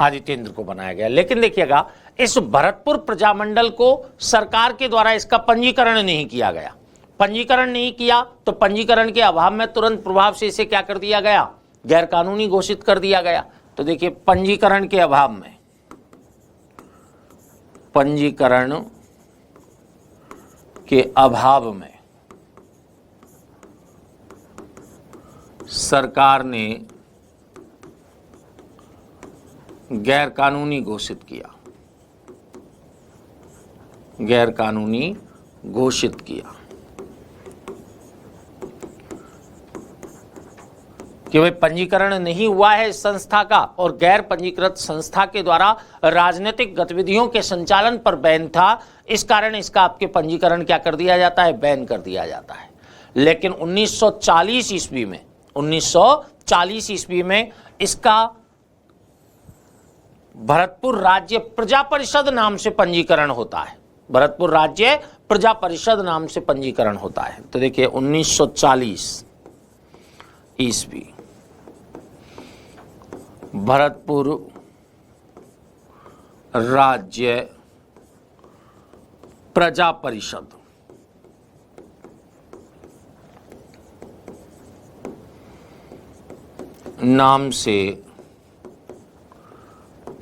S1: आदितेंद्र को बनाया गया। लेकिन देखिएगा, इस भरतपुर प्रजामंडल को सरकार के द्वारा इसका पंजीकरण नहीं किया गया। पंजीकरण नहीं किया तो पंजीकरण के अभाव में तुरंत प्रभाव से इसे क्या कर दिया गया? गैर कानूनी घोषित कर दिया गया। तो देखिए, पंजीकरण के अभाव में, पंजीकरण के अभाव में सरकार ने गैर कानूनी घोषित किया, गैर कानूनी घोषित किया कि भाई पंजीकरण नहीं हुआ है इस संस्था का और गैर पंजीकृत संस्था के द्वारा राजनीतिक गतिविधियों के संचालन पर बैन था। इस कारण इसका आपके पंजीकरण क्या कर दिया जाता है? बैन कर दिया जाता है। लेकिन 1940 ईस्वी में, 1940 ईस्वी में इसका भरतपुर राज्य प्रजा परिषद नाम से पंजीकरण होता है। भरतपुर राज्य प्रजा परिषद नाम से पंजीकरण होता है। तो देखिए, 1940 ईस्वी भरतपुर राज्य प्रजा परिषद नाम से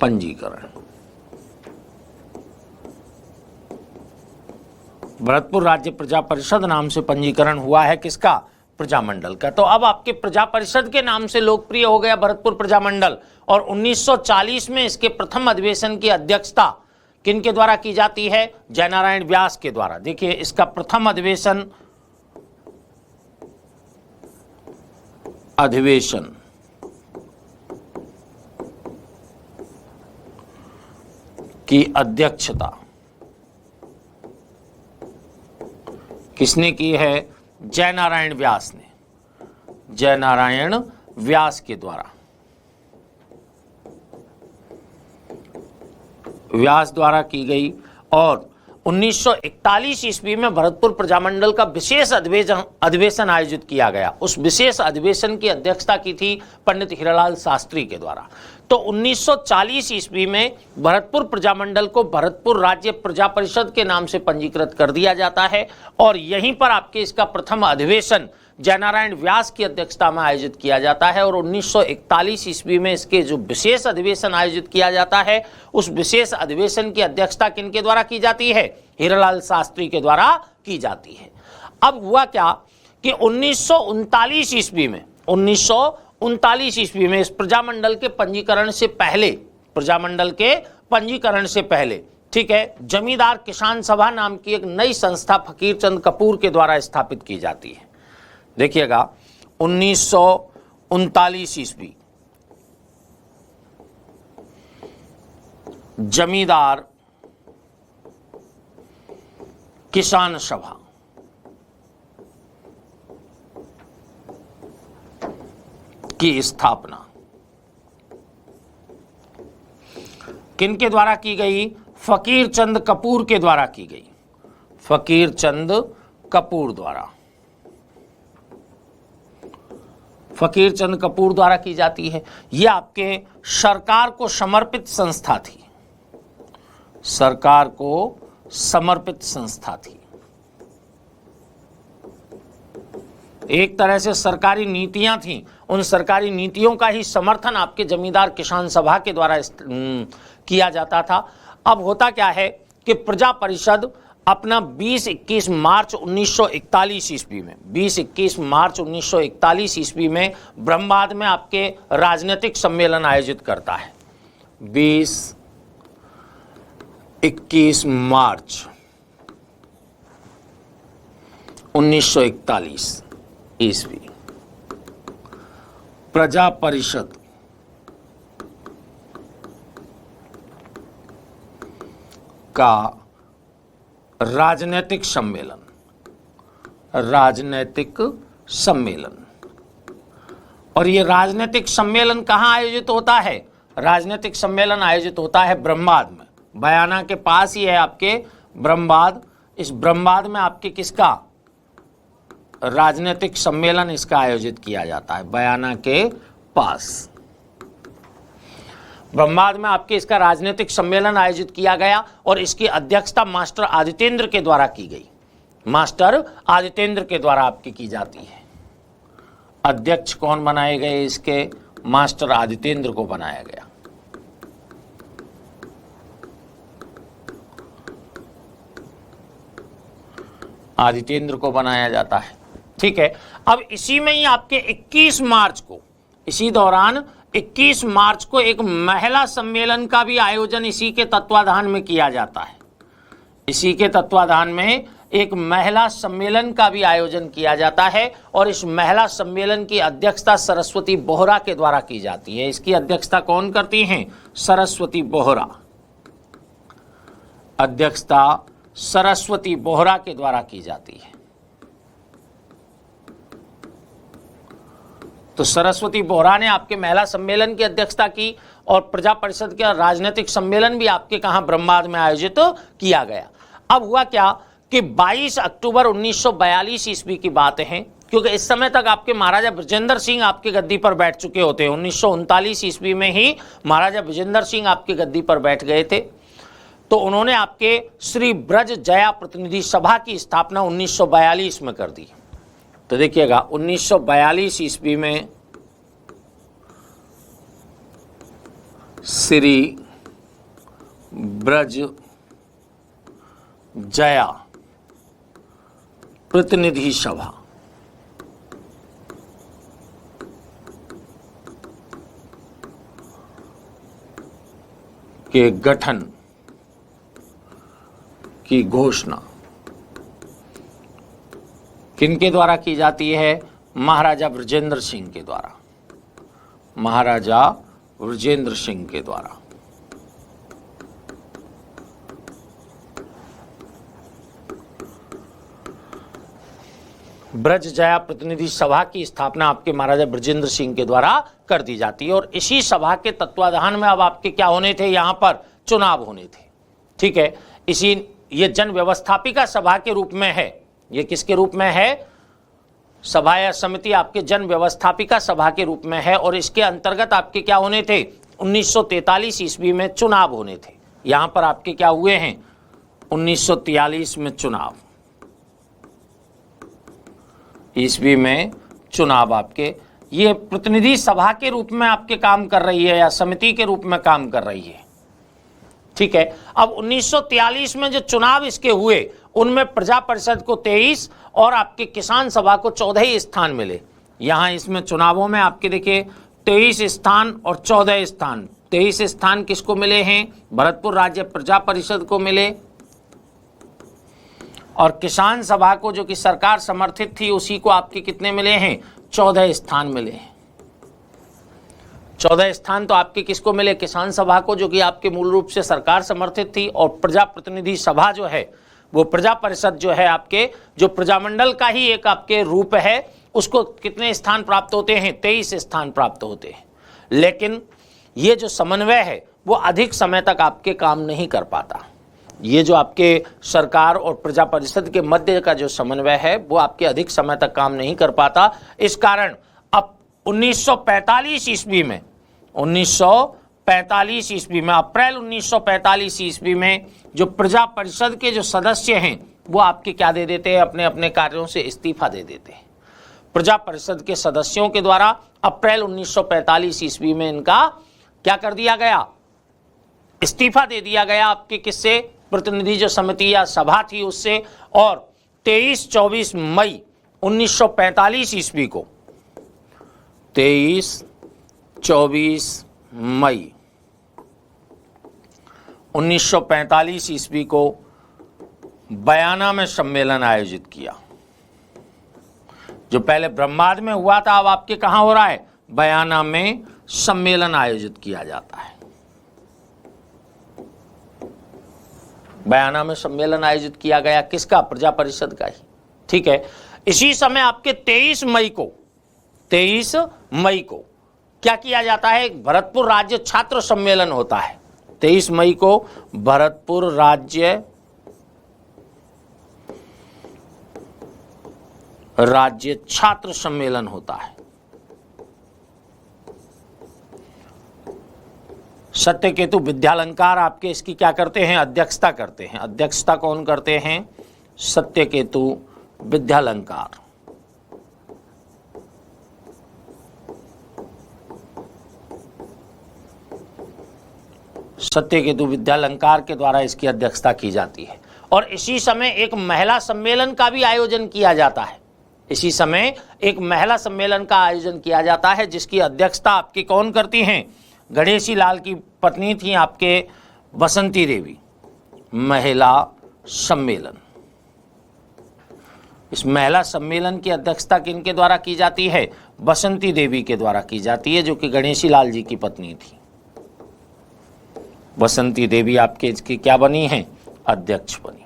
S1: पंजीकरण। भरतपुर राज्य प्रजा परिषद नाम से पंजीकरण हुआ है किसका? प्रजामंडल का। तो अब आपके प्रजा परिषद के नाम से लोकप्रिय हो गया भरतपुर प्रजामंडल। और 1940 में इसके प्रथम अधिवेशन की अध्यक्षता किनके द्वारा की जाती है? जयनारायण व्यास के द्वारा। देखिए, इसका प्रथम अधिवेशन की अध्यक्षता किसने की है? जयनारायण व्यास ने, जयनारायण व्यास के द्वारा, व्यास द्वारा की गई। और 1941 ईस्वी में भरतपुर प्रजामंडल का विशेष अधिवेशन आयोजित किया गया। उस विशेष अधिवेशन की अध्यक्षता की थी पंडित हीरालाल शास्त्री के द्वारा। तो 1940 ईस्वी में भरतपुर प्रजामंडल को भरतपुर राज्य प्रजा परिषद के नाम से पंजीकृत कर दिया जाता है। और यहीं पर आपके इसका प्रथम अधिवेशन जयनारायण व्यास की अध्यक्षता में आयोजित किया जाता है। और 1941 ईस्वी में इसके जो विशेष अधिवेशन आयोजित किया जाता है, उस विशेष अधिवेशन की अध्यक्षता किनके द्वारा की जाती है? हीरालाल शास्त्री के द्वारा की जाती है। अब हुआ क्या कि 1939 ईस्वी में, 1939 ईस्वी में इस प्रजामंडल के पंजीकरण से पहले, प्रजामंडल के पंजीकरण से पहले, ठीक है, जमींदार किसान सभा नाम की एक नई संस्था फकीर चंद कपूर के द्वारा स्थापित की जाती है। देखिएगा, 1939 ईस्वी जमींदार किसान सभा की स्थापना किनके द्वारा की गई? फकीर चंद कपूर के द्वारा की गई। फकीर चंद कपूर द्वारा, फकीर चंद कपूर द्वारा की जाती है। यह आपके सरकार को समर्पित संस्था थी, सरकार को समर्पित संस्था थी। एक तरह से सरकारी नीतियां थीं, उन सरकारी नीतियों का ही समर्थन आपके जमींदार किसान सभा के द्वारा किया जाता था। अब होता क्या है कि प्रजा परिषद अपना 20-21 मार्च 1941 ईस्वी में 20-21 मार्च 1941 ईस्वी में ब्रह्मवाद में आपके राजनीतिक सम्मेलन आयोजित करता है। 20-21 मार्च 1941 ईस्वी प्रजा परिषद का राजनीतिक सम्मेलन, और ये राजनीतिक सम्मेलन कहाँ आयोजित होता है? राजनीतिक सम्मेलन आयोजित होता है ब्रह्मवाद में, बयाना के पास ही है आपके ब्रह्मवाद। इस ब्रह्मवाद में आपके किसका राजनीतिक सम्मेलन इसका आयोजित किया जाता है, बयाना के पास। ब्रह्मवाद में आपके इसका राजनीतिक सम्मेलन आयोजित किया गया और इसकी अध्यक्षता मास्टर आदित्येंद्र के द्वारा की गई, मास्टर आदित्येंद्र के द्वारा आपकी की जाती है। अध्यक्ष कौन बनाए गए इसके? मास्टर आदित्येंद्र को बनाया गया। आदित्येंद्र को बनाया जाता है, ठीक है। अब इसी में ही आपके 21 मार्च को, इसी दौरान 21 मार्च को एक महिला सम्मेलन का भी आयोजन इसी के तत्वाधान में किया जाता है। इसी के तत्वाधान में एक महिला सम्मेलन का भी आयोजन किया जाता है और इस महिला सम्मेलन की अध्यक्षता सरस्वती बोहरा के द्वारा की जाती है। इसकी अध्यक्षता कौन करती हैं? सरस्वती बोहरा। अध्यक्षता सरस्वती बोहरा के द्वारा की जाती है। तो सरस्वती बोहरा ने आपके महिला सम्मेलन की अध्यक्षता की और प्रजा परिषद का राजनीतिक सम्मेलन भी आपके कहां ब्रह्मवाद में आयोजित किया गया। अब हुआ क्या कि 22 अक्टूबर 1942 ईस्वी की बात है, क्योंकि इस समय तक आपके महाराजा बृजेंद्र सिंह आपके गद्दी पर बैठ चुके होते हैं। 1939 ईस्वी में ही महाराजा बृजेंद्र सिंह आपके गद्दी पर बैठ गए थे। तो उन्होंने आपके श्री ब्रज जया प्रतिनिधि सभा की स्थापना 1942 में कर दी। तो देखिएगा 1942 ईस्वी में श्री ब्रज जया प्रतिनिधि सभा के गठन की घोषणा किनके द्वारा की जाती है? महाराजा बृजेंद्र सिंह के द्वारा, महाराजा बृजेंद्र सिंह के द्वारा। ब्रज जया प्रतिनिधि सभा की स्थापना आपके महाराजा बृजेंद्र सिंह के द्वारा कर दी जाती है और इसी सभा के तत्वाधान में अब आपके क्या होने थे? यहां पर चुनाव होने थे, ठीक है। इसी ये जन व्यवस्थापिका सभा के रूप में है। ये किसके रूप में है? सभा या समिति आपके जन व्यवस्थापिका सभा के रूप में है और इसके अंतर्गत आपके क्या होने थे? 1943 ईस्वी में चुनाव होने थे। यहां पर आपके क्या हुए हैं? 1943 में चुनाव, ईस्वी में चुनाव आपके ये प्रतिनिधि सभा के रूप में आपके काम कर रही है या समिति के रूप में काम कर रही है, ठीक है। अब 1943 में जो चुनाव इसके हुए उनमें प्रजा परिषद को 23 और आपके किसान सभा को 14 स्थान मिले। यहां इसमें चुनावों में आपके देखिए 23 स्थान और 14 स्थान। 23 स्थान किसको मिले हैं? भरतपुर राज्य प्रजा परिषद को मिले और किसान सभा को जो कि सरकार समर्थित थी उसी को आपके कितने मिले हैं? 14 स्थान मिले हैं। 14 स्थान तो आपके किसको मिले? किसान सभा को, जो कि आपके मूल रूप से सरकार समर्थित थी, और प्रजा प्रतिनिधि सभा जो है वो प्रजा परिषद जो है आपके जो प्रजामंडल का ही एक आपके रूप है, उसको कितने स्थान प्राप्त होते हैं? 23 स्थान प्राप्त होते हैं। लेकिन ये जो समन्वय है वो अधिक समय तक आपके काम नहीं कर पाता। ये जो आपके सरकार और प्रजा परिषद के मध्य का जो समन्वय है वो आपके अधिक समय तक काम नहीं कर पाता। इस कारण अब 1945 ईस्वी में 1945 ईस्वी में अप्रैल 1945 ईस्वी में जो प्रजा परिषद के जो सदस्य हैं वो आपके क्या दे देते हैं, अपने अपने कार्यों से इस्तीफा दे देते हैं। प्रजा परिषद के सदस्यों के द्वारा अप्रैल 1945 ईस्वी में इनका क्या कर दिया गया, इस्तीफा दे दिया गया आपके किससे, प्रतिनिधि जो समिति या सभा थी उससे। और 23-24 मई 1945 ईस्वी को 23-24 मई 1945 ईस्वी को बयाना में सम्मेलन आयोजित किया। जो पहले ब्रह्माद में हुआ था अब आपके कहां हो रहा है, बयाना में सम्मेलन आयोजित किया जाता है। बयाना में सम्मेलन आयोजित किया गया किसका, प्रजा परिषद का ही। ठीक है, इसी समय आपके 23 मई को क्या किया जाता है, भरतपुर राज्य छात्र सम्मेलन होता है। 23 मई को भरतपुर राज्य छात्र सम्मेलन होता है। सत्यकेतु विद्यालंकार आपके इसकी क्या करते हैं, अध्यक्षता करते हैं। अध्यक्षता कौन करते हैं, सत्यकेतु विद्यालंकार। सत्यकेतु विद्यालंकार के द्वारा इसकी अध्यक्षता की जाती है। और इसी समय एक महिला सम्मेलन का भी आयोजन किया जाता है। इसी समय एक महिला सम्मेलन का आयोजन किया जाता है जिसकी अध्यक्षता आपकी कौन करती हैं, गणेशी लाल की पत्नी थी आपके बसंती देवी। महिला सम्मेलन, इस महिला सम्मेलन की अध्यक्षता किनके द्वारा की जाती है, बसंती देवी के द्वारा की जाती है, जो कि गणेशी लाल जी की पत्नी थी। बसंती देवी आपके इसकी क्या बनी है, अध्यक्ष बनी।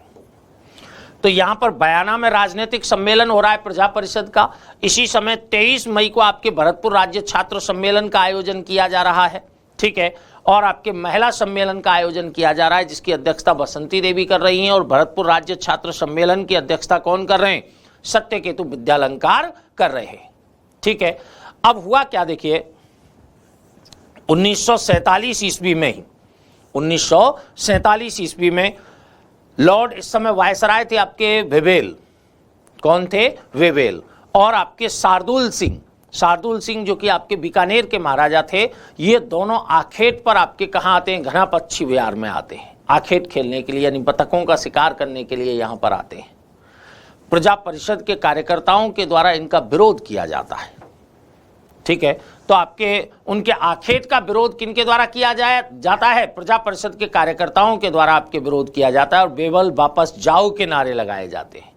S1: तो यहां पर बयाना में राजनीतिक सम्मेलन हो रहा है प्रजा परिषद का। इसी समय 23 मई को आपके भरतपुर राज्य छात्र सम्मेलन का आयोजन किया जा रहा है। ठीक है, और आपके महिला सम्मेलन का आयोजन किया जा रहा है जिसकी अध्यक्षता बसंती देवी कर रही हैं। और भरतपुर राज्य छात्र सम्मेलन की अध्यक्षता कौन कर रहे हैं, सत्यकेतु विद्यालंकार कर रहे हैं। ठीक है, अब हुआ क्या देखिए, 1947 ईस्वी में ही 1947 ईस्वी में लॉर्ड, इस समय वायसराय थे आपके वेवेल। कौन थे, वेवेल। और आपके शार्दुल सिंह जो कि आपके बीकानेर के महाराजा थे। ये दोनों आखेट पर आपके कहाँ आते हैं, घना पक्षी विहार में आते हैं आखेट खेलने के लिए, यानी बतखों का शिकार करने के लिए यहाँ पर आते हैं। प्रजा परिषद के कार्यकर्ताओं के द्वारा इनका विरोध किया जाता है। ठीक है, तो आपके उनके आखेट का विरोध किनके द्वारा किया जाता है, प्रजा परिषद के कार्यकर्ताओं के द्वारा आपके विरोध किया जाता है। और वेवेल वापस जाओ के नारे लगाए जाते हैं।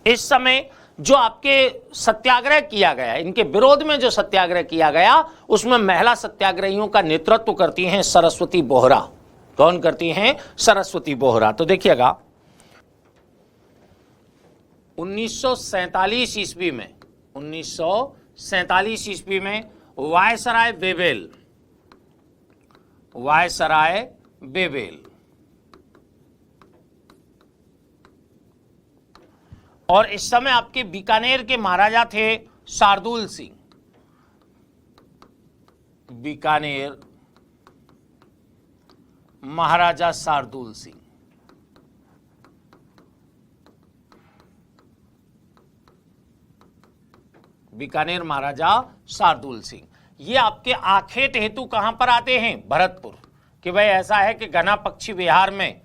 S1: इस समय जो आपके सत्याग्रह किया गया, इनके विरोध में जो सत्याग्रह किया गया, उसमें महिला सत्याग्रहियों का नेतृत्व करती हैं सरस्वती बोहरा। कौन करती हैं, सरस्वती बोहरा। तो देखिएगा 1947 ईस्वी में 1947 ईस्वी में वायसराय वेवेल और इस समय आपके बीकानेर के महाराजा थे शार्दुल सिंह। बीकानेर महाराजा शार्दुल सिंह। बीकानेर महाराजा शार्दुल सिंह ये आपके आखेट हेतु कहां पर आते हैं, भरतपुर। कि भाई ऐसा है कि घना पक्षी विहार में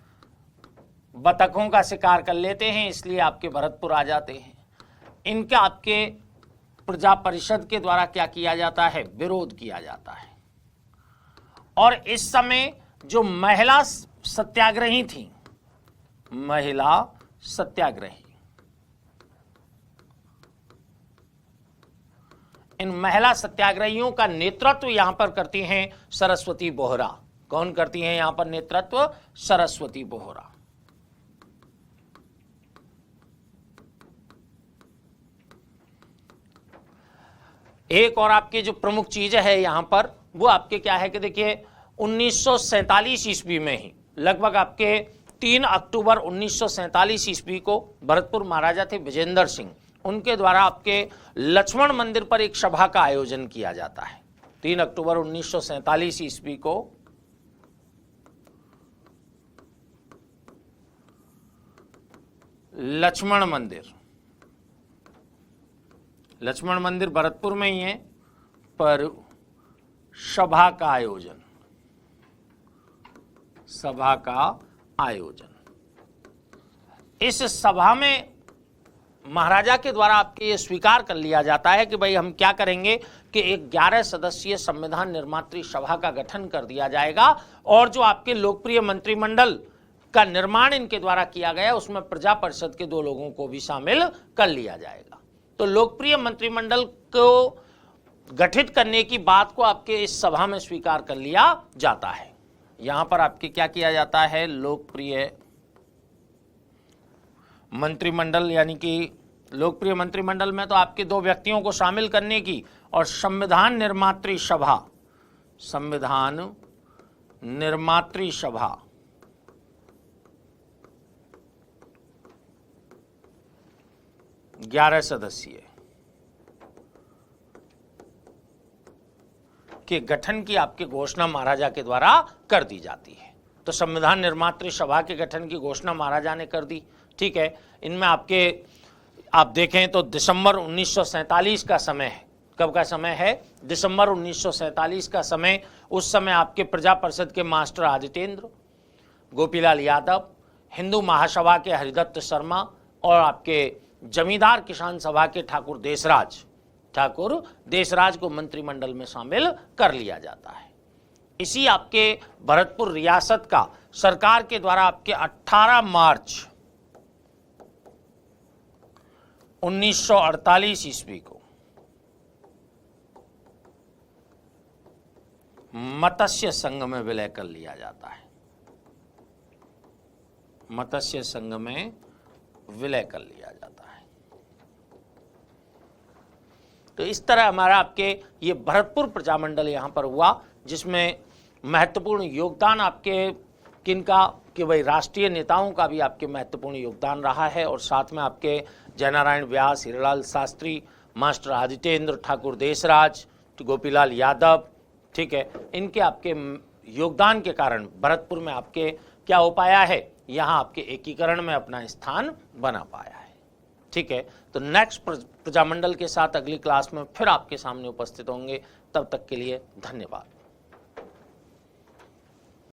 S1: बतखों का शिकार कर लेते हैं, इसलिए आपके भरतपुर आ जाते हैं। इनका आपके प्रजा परिषद के द्वारा क्या किया जाता है, विरोध किया जाता है। और इस समय जो महिला सत्याग्रही थी, महिला सत्याग्रही, इन महिला सत्याग्रहियों का नेतृत्व यहां पर करती हैं सरस्वती बोहरा। कौन करती हैं यहां पर नेतृत्व, सरस्वती बोहरा। एक और आपकी जो प्रमुख चीज है यहां पर वो आपके क्या है कि देखिए 1947 ईस्वी में ही लगभग आपके 3 अक्टूबर 1947 ईस्वी को भरतपुर महाराजा थे विजेंद्र सिंह, उनके द्वारा आपके लक्ष्मण मंदिर पर एक सभा का आयोजन किया जाता है। 3 अक्टूबर 1947 ईस्वी को लक्ष्मण मंदिर भरतपुर में ही है, पर सभा का आयोजन। इस सभा में महाराजा के द्वारा आपके ये स्वीकार कर लिया जाता है कि भाई हम क्या करेंगे कि एक 11 सदस्यीय संविधान निर्मात्री सभा का गठन कर दिया जाएगा, और जो आपके लोकप्रिय मंत्रिमंडल का निर्माण इनके द्वारा किया गया उसमें प्रजा परिषद के 2 लोगों को भी शामिल कर लिया जाएगा। तो लोकप्रिय मंत्रिमंडल को गठित करने की बात को आपके इस सभा में स्वीकार कर लिया जाता है। यहां पर आपके क्या किया जाता है, लोकप्रिय मंत्रिमंडल, यानी कि लोकप्रिय मंत्रिमंडल में तो आपके 2 व्यक्तियों को शामिल करने की, और संविधान निर्मात्री सभा 11 सदस्यीय के गठन की आपकी घोषणा महाराजा के द्वारा कर दी जाती है। तो संविधान निर्मात्री सभा के गठन की घोषणा महाराजा ने कर दी, ठीक है। इनमें आप देखें तो दिसंबर 1947 का समय है। कब का समय है? दिसंबर 1947 का समय। उस समय आपके प्रजा परिषद के मास्टर आदित्येंद्र, गोपीलाल यादव, हिंदू महासभा के हरिदत्त शर्मा और आपके जमींदार किसान सभा के ठाकुर देशराज को मंत्रिमंडल में शामिल कर लिया जाता है। इसी आपके भरतपुर रियासत का सरकार के द्वारा आपके 18 मार्च 1948 ईस्वी को मत्स्य संघ में विलय कर लिया जाता है। मत्स्य संघ में विलय कर लिया जाता है। तो इस तरह हमारा आपके ये भरतपुर प्रजामंडल यहां पर हुआ, जिसमें महत्वपूर्ण योगदान आपके किनका, कि भाई राष्ट्रीय नेताओं का भी आपके महत्वपूर्ण योगदान रहा है, और साथ में आपके जयनारायण व्यास, हीरालाल शास्त्री, मास्टर आदित्येंद्र, ठाकुर देशराज, गोपीलाल यादव, ठीक है, इनके आपके योगदान के कारण भरतपुर में आपके क्या हो पाया है, यहाँ आपके एकीकरण में अपना स्थान बना पाया है। ठीक है, तो नेक्स्ट प्रजामंडल के साथ अगली क्लास में फिर आपके सामने उपस्थित होंगे। तब तक के लिए धन्यवाद।